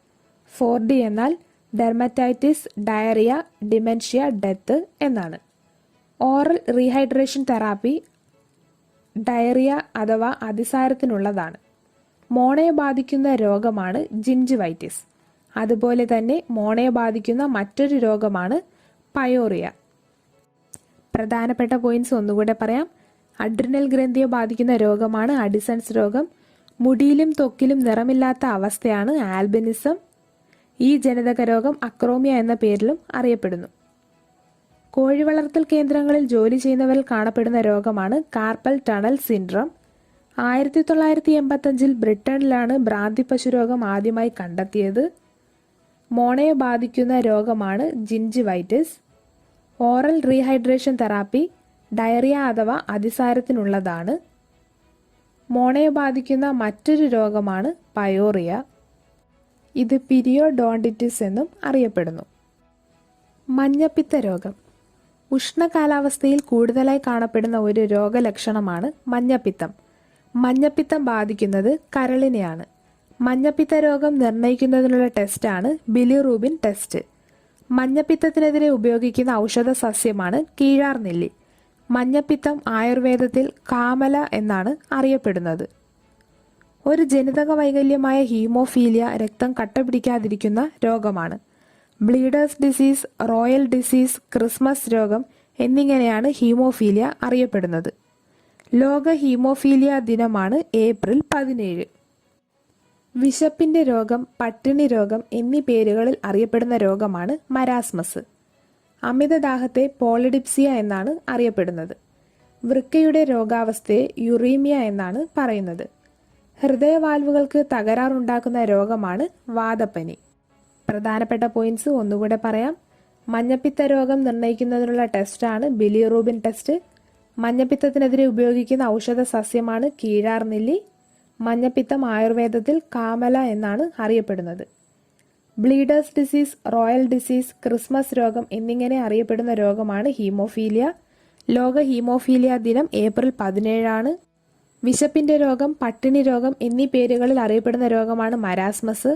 4D എന്നാൽ ഡെർമറ്റൈറ്റിസ്, ഡയറിയ, ഡിമെൻഷ്യ, ഡെത്ത് എന്നാണ്. ഓറൽ റീഹൈഡ്രേഷൻ തെറാപ്പി ഡയറിയ അഥവാ അതിസാരത്തിനുള്ളതാണ്. മോണയെ ബാധിക്കുന്ന രോഗമാണ് ജിഞ്ചിവൈറ്റിസ്. അതുപോലെ തന്നെ മോണയെ ബാധിക്കുന്ന മറ്റൊരു രോഗമാണ് പയോറിയ. പ്രധാനപ്പെട്ട പോയിന്റ്സ് ഒന്നുകൂടെ പറയാം. അഡ്രിനൽ ഗ്രന്ഥിയെ ബാധിക്കുന്ന രോഗമാണ് അഡിസൺസ് രോഗം. മുടിയിലും ത്വക്കിലും നിറമില്ലാത്ത അവസ്ഥയാണ് ആൽബിനിസം. ഈ ജനിതക രോഗം അക്രോമിയ എന്ന പേരിലും അറിയപ്പെടുന്നു. കോഴി വളർത്തൽ കേന്ദ്രങ്ങളിൽ ജോലി ചെയ്യുന്നവരിൽ കാണപ്പെടുന്ന രോഗമാണ് കാർപ്പൽ ടണൽ സിൻഡ്രോം. 1985 ബ്രിട്ടനിലാണ് ഭ്രാന്തിപ്പശു രോഗം ആദ്യമായി കണ്ടെത്തിയത്. മോണയെ ബാധിക്കുന്ന രോഗമാണ് gingivitis. Oral rehydration therapy diarrhoea അഥവാ അതിസാരത്തിനുള്ളതാണ്. മോണയെ ബാധിക്കുന്ന മറ്റൊരു രോഗമാണ് പയോറിയ. ഇത് പീരിയോഡോണ്ടിറ്റിസ് എന്നും അറിയപ്പെടുന്നു. മഞ്ഞപ്പിത്ത രോഗം ഉഷ്ണകാലാവസ്ഥയിൽ കൂടുതലായി കാണപ്പെടുന്ന ഒരു രോഗലക്ഷണമാണ് മഞ്ഞപ്പിത്തം. മഞ്ഞപ്പിത്തം ബാധിക്കുന്നത് കരളിനെയാണ്. മഞ്ഞപ്പിത്ത രോഗം നിർണ്ണയിക്കുന്നതിനുള്ള ടെസ്റ്റാണ് ബിലിറൂബിൻ ടെസ്റ്റ്. മഞ്ഞപ്പിത്തത്തിനെതിരെ ഉപയോഗിക്കുന്ന ഔഷധ സസ്യമാണ് കീഴാർനെല്ലി. മഞ്ഞപ്പിത്തം ആയുർവേദത്തിൽ കാമല എന്നാണ് അറിയപ്പെടുന്നത്. ഒരു ജനിതക വൈകല്യമായ ഹീമോഫീലിയ രക്തം കട്ടപിടിക്കാതിരിക്കുന്ന രോഗമാണ്. Bleeders disease, royal disease, Christmas രോഗം എന്നിങ്ങനെയാണ് ഹീമോഫീലിയ അറിയപ്പെടുന്നത്. ലോക ഹീമോഫീലിയ ദിനമാണ് ഏപ്രിൽ 17. വിശപ്പിന്റെ രോഗം, പട്ടിണി രോഗം എന്നീ പേരുകളിൽ അറിയപ്പെടുന്ന രോഗമാണ് മരാസ്മസ്. അമിതദാഹത്തെ പോളിഡിപ്സിയ എന്നാണ് അറിയപ്പെടുന്നത്. വൃക്കയുടെ രോഗാവസ്ഥയെ യുറീമിയ എന്നാണ് പറയുന്നത്. ഹൃദയവാൽവുകൾക്ക് തകരാറുണ്ടാക്കുന്ന രോഗമാണ് വാതപ്പനി. പ്രധാനപ്പെട്ട പോയിന്റ്സ് ഒന്നുകൂടെ പറയാം. മഞ്ഞപ്പിത്ത രോഗം നിർണ്ണയിക്കുന്നതിനുള്ള ടെസ്റ്റാണ് ബിലിറൂബിൻ ടെസ്റ്റ്. മഞ്ഞപ്പിത്തത്തിനെതിരെ ഉപയോഗിക്കുന്ന ഔഷധ സസ്യമാണ് കീഴാർനെല്ലി. മഞ്ഞപ്പിത്തം ആയുർവേദത്തിൽ കാമല എന്നാണ് അറിയപ്പെടുന്നത്. Bleeders disease, royal disease, Christmas രോഗം എന്നിങ്ങനെ അറിയപ്പെടുന്ന രോഗമാണ് ഹീമോഫീലിയ. ലോക ഹീമോഫീലിയ ദിനം ഏപ്രിൽ 17. വിശപ്പിന്റെ രോഗം, പട്ടിണി രോഗം എന്നീ പേരുകളിൽ അറിയപ്പെടുന്ന രോഗമാണ് മരാസ്മസ്.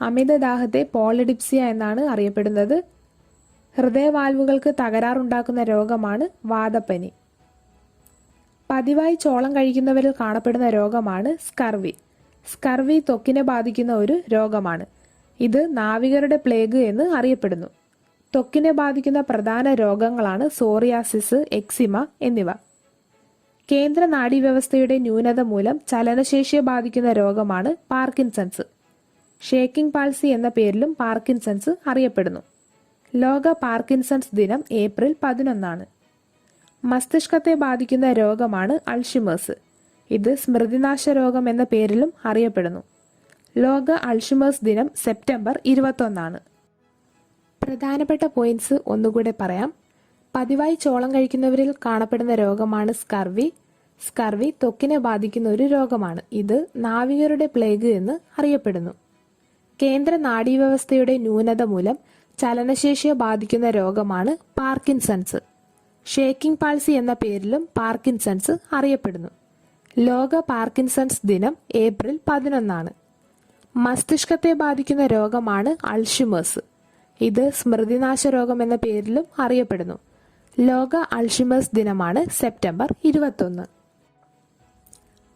അമിതദാഹത്തെ പോളിഡിപ്സിയ എന്നാണ് അറിയപ്പെടുന്നത്. ഹൃദയവാൽവുകൾക്ക് തകരാറുണ്ടാക്കുന്ന രോഗമാണ് വാതപ്പനി. പതിവായി ചോളം കഴിക്കുന്നവരിൽ കാണപ്പെടുന്ന രോഗമാണ് സ്കർവി. സ്കർവി ത്വക്കിനെ ബാധിക്കുന്ന ഒരു രോഗമാണ്. ഇത് നാവികരുടെ പ്ലേഗ് എന്ന് അറിയപ്പെടുന്നു. ത്വക്കിനെ ബാധിക്കുന്ന പ്രധാന രോഗങ്ങളാണ് സോറിയാസിസ്, എക്സിമ എന്നിവ. കേന്ദ്ര നാഡീവ്യവസ്ഥയുടെ ന്യൂനത മൂലം ചലനശേഷിയെ ബാധിക്കുന്ന രോഗമാണ് പാർക്കിൻസൺസ്. ഷേക്കിംഗ് പാൾസി എന്ന പേരിലും പാർക്കിൻസൺസ് അറിയപ്പെടുന്നു. ലോക പാർക്കിൻസൺസ് ദിനം ഏപ്രിൽ 11. മസ്തിഷ്കത്തെ ബാധിക്കുന്ന രോഗമാണ് അൾഷിമേഴ്സ്. ഇത് സ്മൃതിനാശ രോഗം എന്ന പേരിലും അറിയപ്പെടുന്നു. ലോക അൾഷിമേഴ്സ് ദിനം സെപ്റ്റംബർ 21. പ്രധാനപ്പെട്ട പോയിന്റ്സ് ഒന്നുകൂടെ പറയാം. പതിവായി ചോളം കഴിക്കുന്നവരിൽ കാണപ്പെടുന്ന രോഗമാണ് സ്കർവി. സ്കർവി ത്വക്കിനെ ബാധിക്കുന്ന ഒരു രോഗമാണ്. ഇത് നാവികരുടെ പ്ലേഗ് എന്ന് അറിയപ്പെടുന്നു. കേന്ദ്ര നാഡീവ്യവസ്ഥയുടെ ന്യൂനത മൂലം ചലനശേഷിയെ ബാധിക്കുന്ന രോഗമാണ് പാർക്കിൻസൺസ്. ഷേക്കിംഗ് പാൾസി എന്ന പേരിലും പാർക്കിൻസൺസ് അറിയപ്പെടുന്നു. ലോക പാർക്കിൻസൺസ് ദിനം ഏപ്രിൽ 11. മസ്തിഷ്കത്തെ ബാധിക്കുന്ന രോഗമാണ് അൾഷിമേഴ്സ്. ഇത് സ്മൃതിനാശ രോഗം എന്ന പേരിലും അറിയപ്പെടുന്നു. ലോക അൾഷിമേഴ്സ് ദിനമാണ് സെപ്റ്റംബർ 21.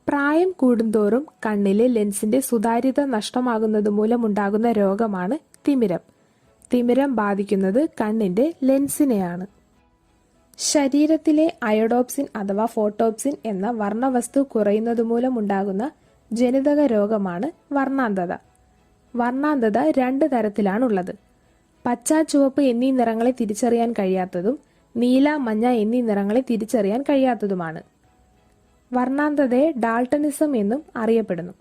പ്രായം കൂടുന്തോറും കണ്ണിലെ ലെൻസിന്റെ സുതാര്യത നഷ്ടമാകുന്നത് മൂലമുണ്ടാകുന്ന രോഗമാണ് തിമിരം. തിമിരം ബാധിക്കുന്നത് കണ്ണിന്റെ ലെൻസിനെയാണ്. ശരീരത്തിലെ അയോഡോപ്സിൻ അഥവാ ഫോട്ടോപ്സിൻ എന്ന വർണ്ണവസ്തു കുറയുന്നത് മൂലമുണ്ടാകുന്ന ജനിതക രോഗമാണ് വർണ്ണാന്ധത. വർണ്ണാന്ധത 2 തരത്തിലാണുള്ളത്. പച്ച, ചുവപ്പ് എന്നീ നിറങ്ങളെ തിരിച്ചറിയാൻ കഴിയാത്തതും നീല, മഞ്ഞ എന്നീ നിറങ്ങളെ തിരിച്ചറിയാൻ കഴിയാത്തതുമാണ്. വർണ്ണാന്ധതയെ ഡാൾട്ടണിസം എന്നും അറിയപ്പെടുന്നു.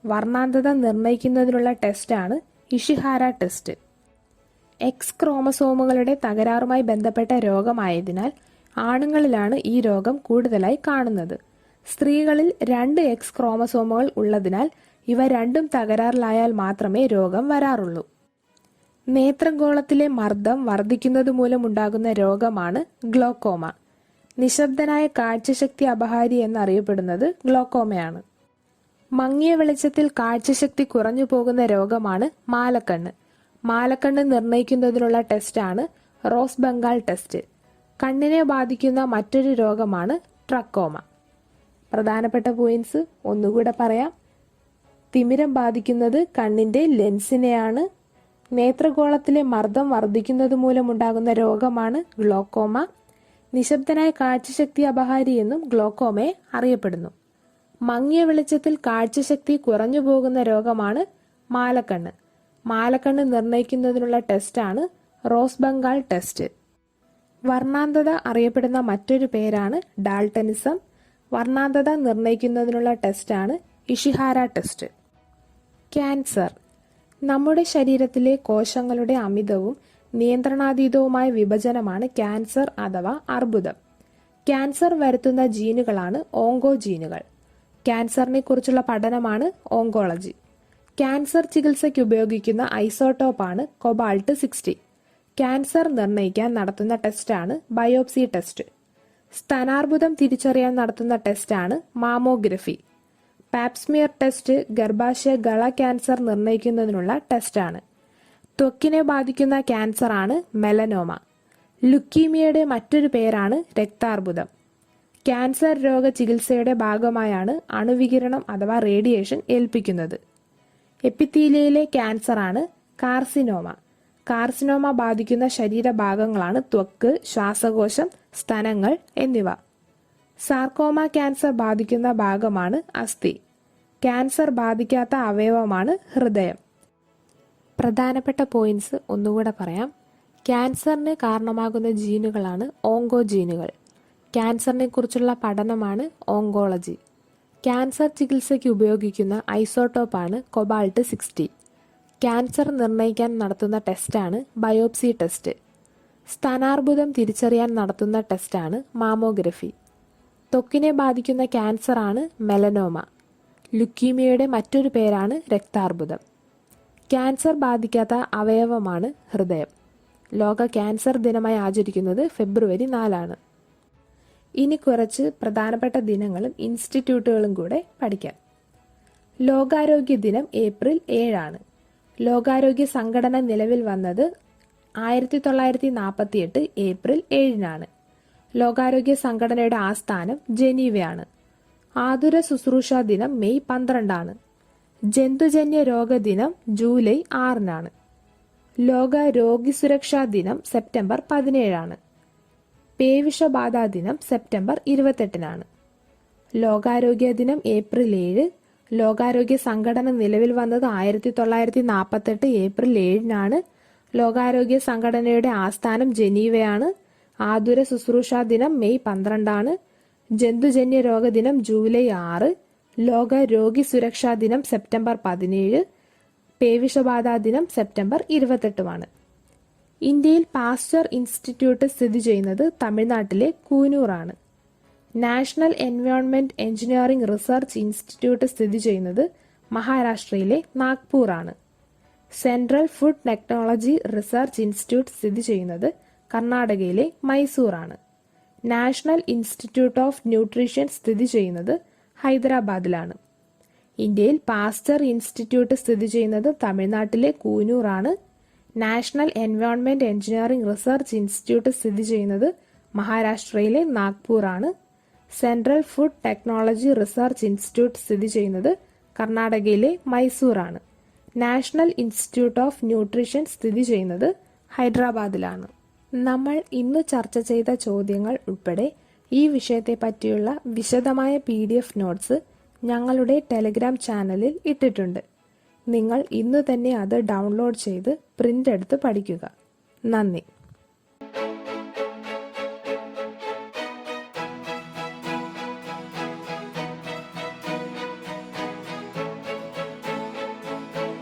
വർണ്ണാന്ധത നിർണ്ണയിക്കുന്നതിനുള്ള ടെസ്റ്റാണ് ഇഷിഹാര ടെസ്റ്റ്. എക്സ് ക്രോമസോമുകളുടെ തകരാറുമായി ബന്ധപ്പെട്ട രോഗമായതിനാൽ ആണുങ്ങളിലാണ് ഈ രോഗം കൂടുതലായി കാണുന്നത്. സ്ത്രീകളിൽ 2 എക്സ് ക്രോമസോമുകൾ ഉള്ളതിനാൽ ഇവ രണ്ടും തകരാറിലായാൽ മാത്രമേ രോഗം വരാറുള്ളൂ. നേത്രഗോളത്തിലെ മർദ്ദം വർദ്ധിക്കുന്നത് മൂലമുണ്ടാകുന്ന രോഗമാണ് ഗ്ലോക്കോമ. നിശബ്ദനായ കാഴ്ചശക്തി അപഹാരി എന്നറിയപ്പെടുന്നത് ഗ്ലോക്കോമയാണ്. മങ്ങിയ വെളിച്ചത്തിൽ കാഴ്ചശക്തി കുറഞ്ഞു പോകുന്ന രോഗമാണ് മാലക്കണ്ണ്. മാലക്കണ്ണ് നിർണ്ണയിക്കുന്നതിനുള്ള ടെസ്റ്റാണ് റോസ് ബംഗാൾ ടെസ്റ്റ്. കണ്ണിനെ ബാധിക്കുന്ന മറ്റൊരു രോഗമാണ് ട്രക്കോമ. പ്രധാനപ്പെട്ട പോയിന്റ്സ് ഒന്നുകൂടെ പറയാം. തിമിരം ബാധിക്കുന്നത് കണ്ണിന്റെ ലെൻസിനെയാണ്. നേത്രഗോളത്തിലെ മർദ്ദം വർദ്ധിക്കുന്നത് മൂലമുണ്ടാകുന്ന രോഗമാണ് ഗ്ലോക്കോമ. നിശബ്ദനായ കാഴ്ചശക്തി അപഹാരി എന്നും ഗ്ലോക്കോമയെ അറിയപ്പെടുന്നു. മങ്ങിയ വെളിച്ചത്തിൽ കാഴ്ചശക്തി കുറഞ്ഞു പോകുന്ന രോഗമാണ് മാലക്കണ്ണ്. മാലക്കണ്ണ് നിർണ്ണയിക്കുന്നതിനുള്ള ടെസ്റ്റാണ് റോസ് ബംഗാൾ ടെസ്റ്റ്. വർണ്ണാന്ധത അറിയപ്പെടുന്ന മറ്റൊരു പേരാണ് ഡാൾട്ടണിസം. വർണ്ണാന്ധത നിർണ്ണയിക്കുന്നതിനുള്ള ടെസ്റ്റാണ് ഇഷിഹാര ടെസ്റ്റ്. ക്യാൻസർ. നമ്മുടെ ശരീരത്തിലെ കോശങ്ങളുടെ അമിതവും നിയന്ത്രണാതീതവുമായ വിഭജനമാണ് ക്യാൻസർ അഥവാ അർബുദം. ക്യാൻസർ വരുത്തുന്ന ജീനുകളാണ് ഓങ്കോജീനുകൾ. ക്യാൻസറിനെ കുറിച്ചുള്ള പഠനമാണ് ഓങ്കോളജി. ക്യാൻസർ ചികിത്സയ്ക്ക് ഉപയോഗിക്കുന്ന ഐസോട്ടോപ്പാണ് കൊബാൾട്ട് 60. ക്യാൻസർ നിർണ്ണയിക്കാൻ നടത്തുന്ന ടെസ്റ്റാണ് ബയോപ്സി ടെസ്റ്റ്. സ്തനാർബുദം തിരിച്ചറിയാൻ നടത്തുന്ന ടെസ്റ്റാണ് മാമോഗ്രഫി. പാപ്സ്മിയർ ടെസ്റ്റ് ഗർഭാശയ ഗള ക്യാൻസർ നിർണ്ണയിക്കുന്നതിനുള്ള ടെസ്റ്റാണ്. ത്വക്കിനെ ബാധിക്കുന്ന ക്യാൻസറാണ് മെലനോമ. ലുക്കീമിയയുടെ മറ്റൊരു പേരാണ് രക്താർബുദം. ക്യാൻസർ രോഗ ചികിത്സയുടെ ഭാഗമായാണ് അണുവികിരണം അഥവാ റേഡിയേഷൻ ഏൽപ്പിക്കുന്നത്. എപ്പിത്തീലിയയിലെ ക്യാൻസറാണ് കാർസിനോമ. കാർസിനോമ ബാധിക്കുന്ന ശരീരഭാഗങ്ങളാണ് ത്വക്ക്, ശ്വാസകോശം, സ്തനങ്ങൾ എന്നിവ. സാർക്കോമ ക്യാൻസർ ബാധിക്കുന്ന ഭാഗമാണ് അസ്ഥി. ക്യാൻസർ ബാധിക്കാത്ത അവയവമാണ് ഹൃദയം. പ്രധാനപ്പെട്ട പോയിന്റ്സ് ഒന്നുകൂടെ പറയാം. ക്യാൻസറിന് കാരണമാകുന്ന ജീനുകളാണ് ഓങ്കോജീനുകൾ. ക്യാൻസറിനെ കുറിച്ചുള്ള പഠനമാണ് ഓങ്കോളജി. ക്യാൻസർ ചികിത്സയ്ക്ക് ഉപയോഗിക്കുന്ന ഐസോട്ടോപ്പാണ് കൊബാൾട്ട്-60. ക്യാൻസർ നിർണ്ണയിക്കാൻ നടത്തുന്ന ടെസ്റ്റാണ് ബയോപ്സി ടെസ്റ്റ്. സ്തനാർബുദം തിരിച്ചറിയാൻ നടത്തുന്ന ടെസ്റ്റാണ് മാമോഗ്രഫി. ത്വക്കിനെ ബാധിക്കുന്ന ക്യാൻസറാണ് മെലനോമ. ലുക്കീമിയയുടെ മറ്റൊരു പേരാണ് രക്താർബുദം. ക്യാൻസർ ബാധിക്കാത്ത അവയവമാണ് ഹൃദയം. ലോക ക്യാൻസർ ദിനമായി ആചരിക്കുന്നത് ഫെബ്രുവരി 4. ഇനി കുറച്ച് പ്രധാനപ്പെട്ട ദിനങ്ങളും ഇൻസ്റ്റിറ്റ്യൂട്ടുകളും കൂടെ പഠിക്കാം. ലോകാരോഗ്യ ദിനം ഏപ്രിൽ 7. ലോകാരോഗ്യ സംഘടന നിലവിൽ വന്നത് 1948 ഏപ്രിൽ 7. ലോകാരോഗ്യ സംഘടനയുടെ ആസ്ഥാനം ജനീവയാണ്. ആതുര ശുശ്രൂഷ ദിനം മെയ് 12. ജന്തുജന്യ രോഗ ദിനം ജൂലൈ 6. ലോക രോഗി സുരക്ഷാ ദിനം സെപ്റ്റംബർ 17. പേവിഷബാധ ദിനം സെപ്റ്റംബർ 28. ലോകാരോഗ്യ ദിനം ഏപ്രിൽ 7. ലോകാരോഗ്യ സംഘടന നിലവിൽ വന്നത് 1948 ഏപ്രിൽ 7. ലോകാരോഗ്യ സംഘടനയുടെ ആസ്ഥാനം ജനീവയാണ്. ആതുര ശുശ്രൂഷാ ദിനം മെയ് 12. ജന്തുജന്യ രോഗ ദിനം ജൂലൈ 6. ലോക രോഗി സുരക്ഷാ ദിനം സെപ്റ്റംബർ 17. പേവിഷബാധ ദിനം സെപ്റ്റംബർ 28. ഇന്ത്യയിൽ പാസ്ചർ ഇൻസ്റ്റിറ്റ്യൂട്ട് സ്ഥിതി ചെയ്യുന്നത് തമിഴ്നാട്ടിലെ കൂനൂറാണ്. National environment engineering research institute സ്ഥിതി ചെയ്യുന്നത് മഹാരാഷ്ട്രയിലെ നാഗ്പൂറാണ്. Central food technology research institute സ്ഥിതി ചെയ്യുന്നത് കർണാടകയിലെ മൈസൂറാണ്. നാഷണൽ ഇൻസ്റ്റിറ്റ്യൂട്ട് ഓഫ് ന്യൂട്രീഷൻ സ്ഥിതി ചെയ്യുന്നത് ഹൈദരാബാദിലാണ്. ഇന്ത്യയിൽ പാസ്ചർ ഇൻസ്റ്റിറ്റ്യൂട്ട് സ്ഥിതി ചെയ്യുന്നത് തമിഴ്നാട്ടിലെ കൂനൂറാണ്. National environment engineering research institute സ്ഥിതി ചെയ്യുന്നത് മഹാരാഷ്ട്രയിലെ നാഗ്പൂറാണ്. Central food technology research institute സ്ഥിതി ചെയ്യുന്നത് കർണാടകയിലെ മൈസൂറാണ്. നാഷണൽ ഇൻസ്റ്റിറ്റ്യൂട്ട് ഓഫ് ന്യൂട്രീഷൻ സ്ഥിതി ചെയ്യുന്നത് ഹൈദരാബാദിലാണ്. നമ്മൾ ഇന്ന് ചർച്ച ചെയ്ത ചോദ്യങ്ങൾ ഉൾപ്പെടെ ഈ വിഷയത്തെ പറ്റിയുള്ള വിശദമായ PDF നോട്ട്സ് ഞങ്ങളുടെ ടെലഗ്രാം ചാനലിൽ ഇട്ടിട്ടുണ്ട്. നിങ്ങൾ ഇന്ന് തന്നെ അത് ഡൗൺലോഡ് ചെയ്ത് പ്രിന്റ് എടുത്ത് പഠിക്കുക. നന്ദി.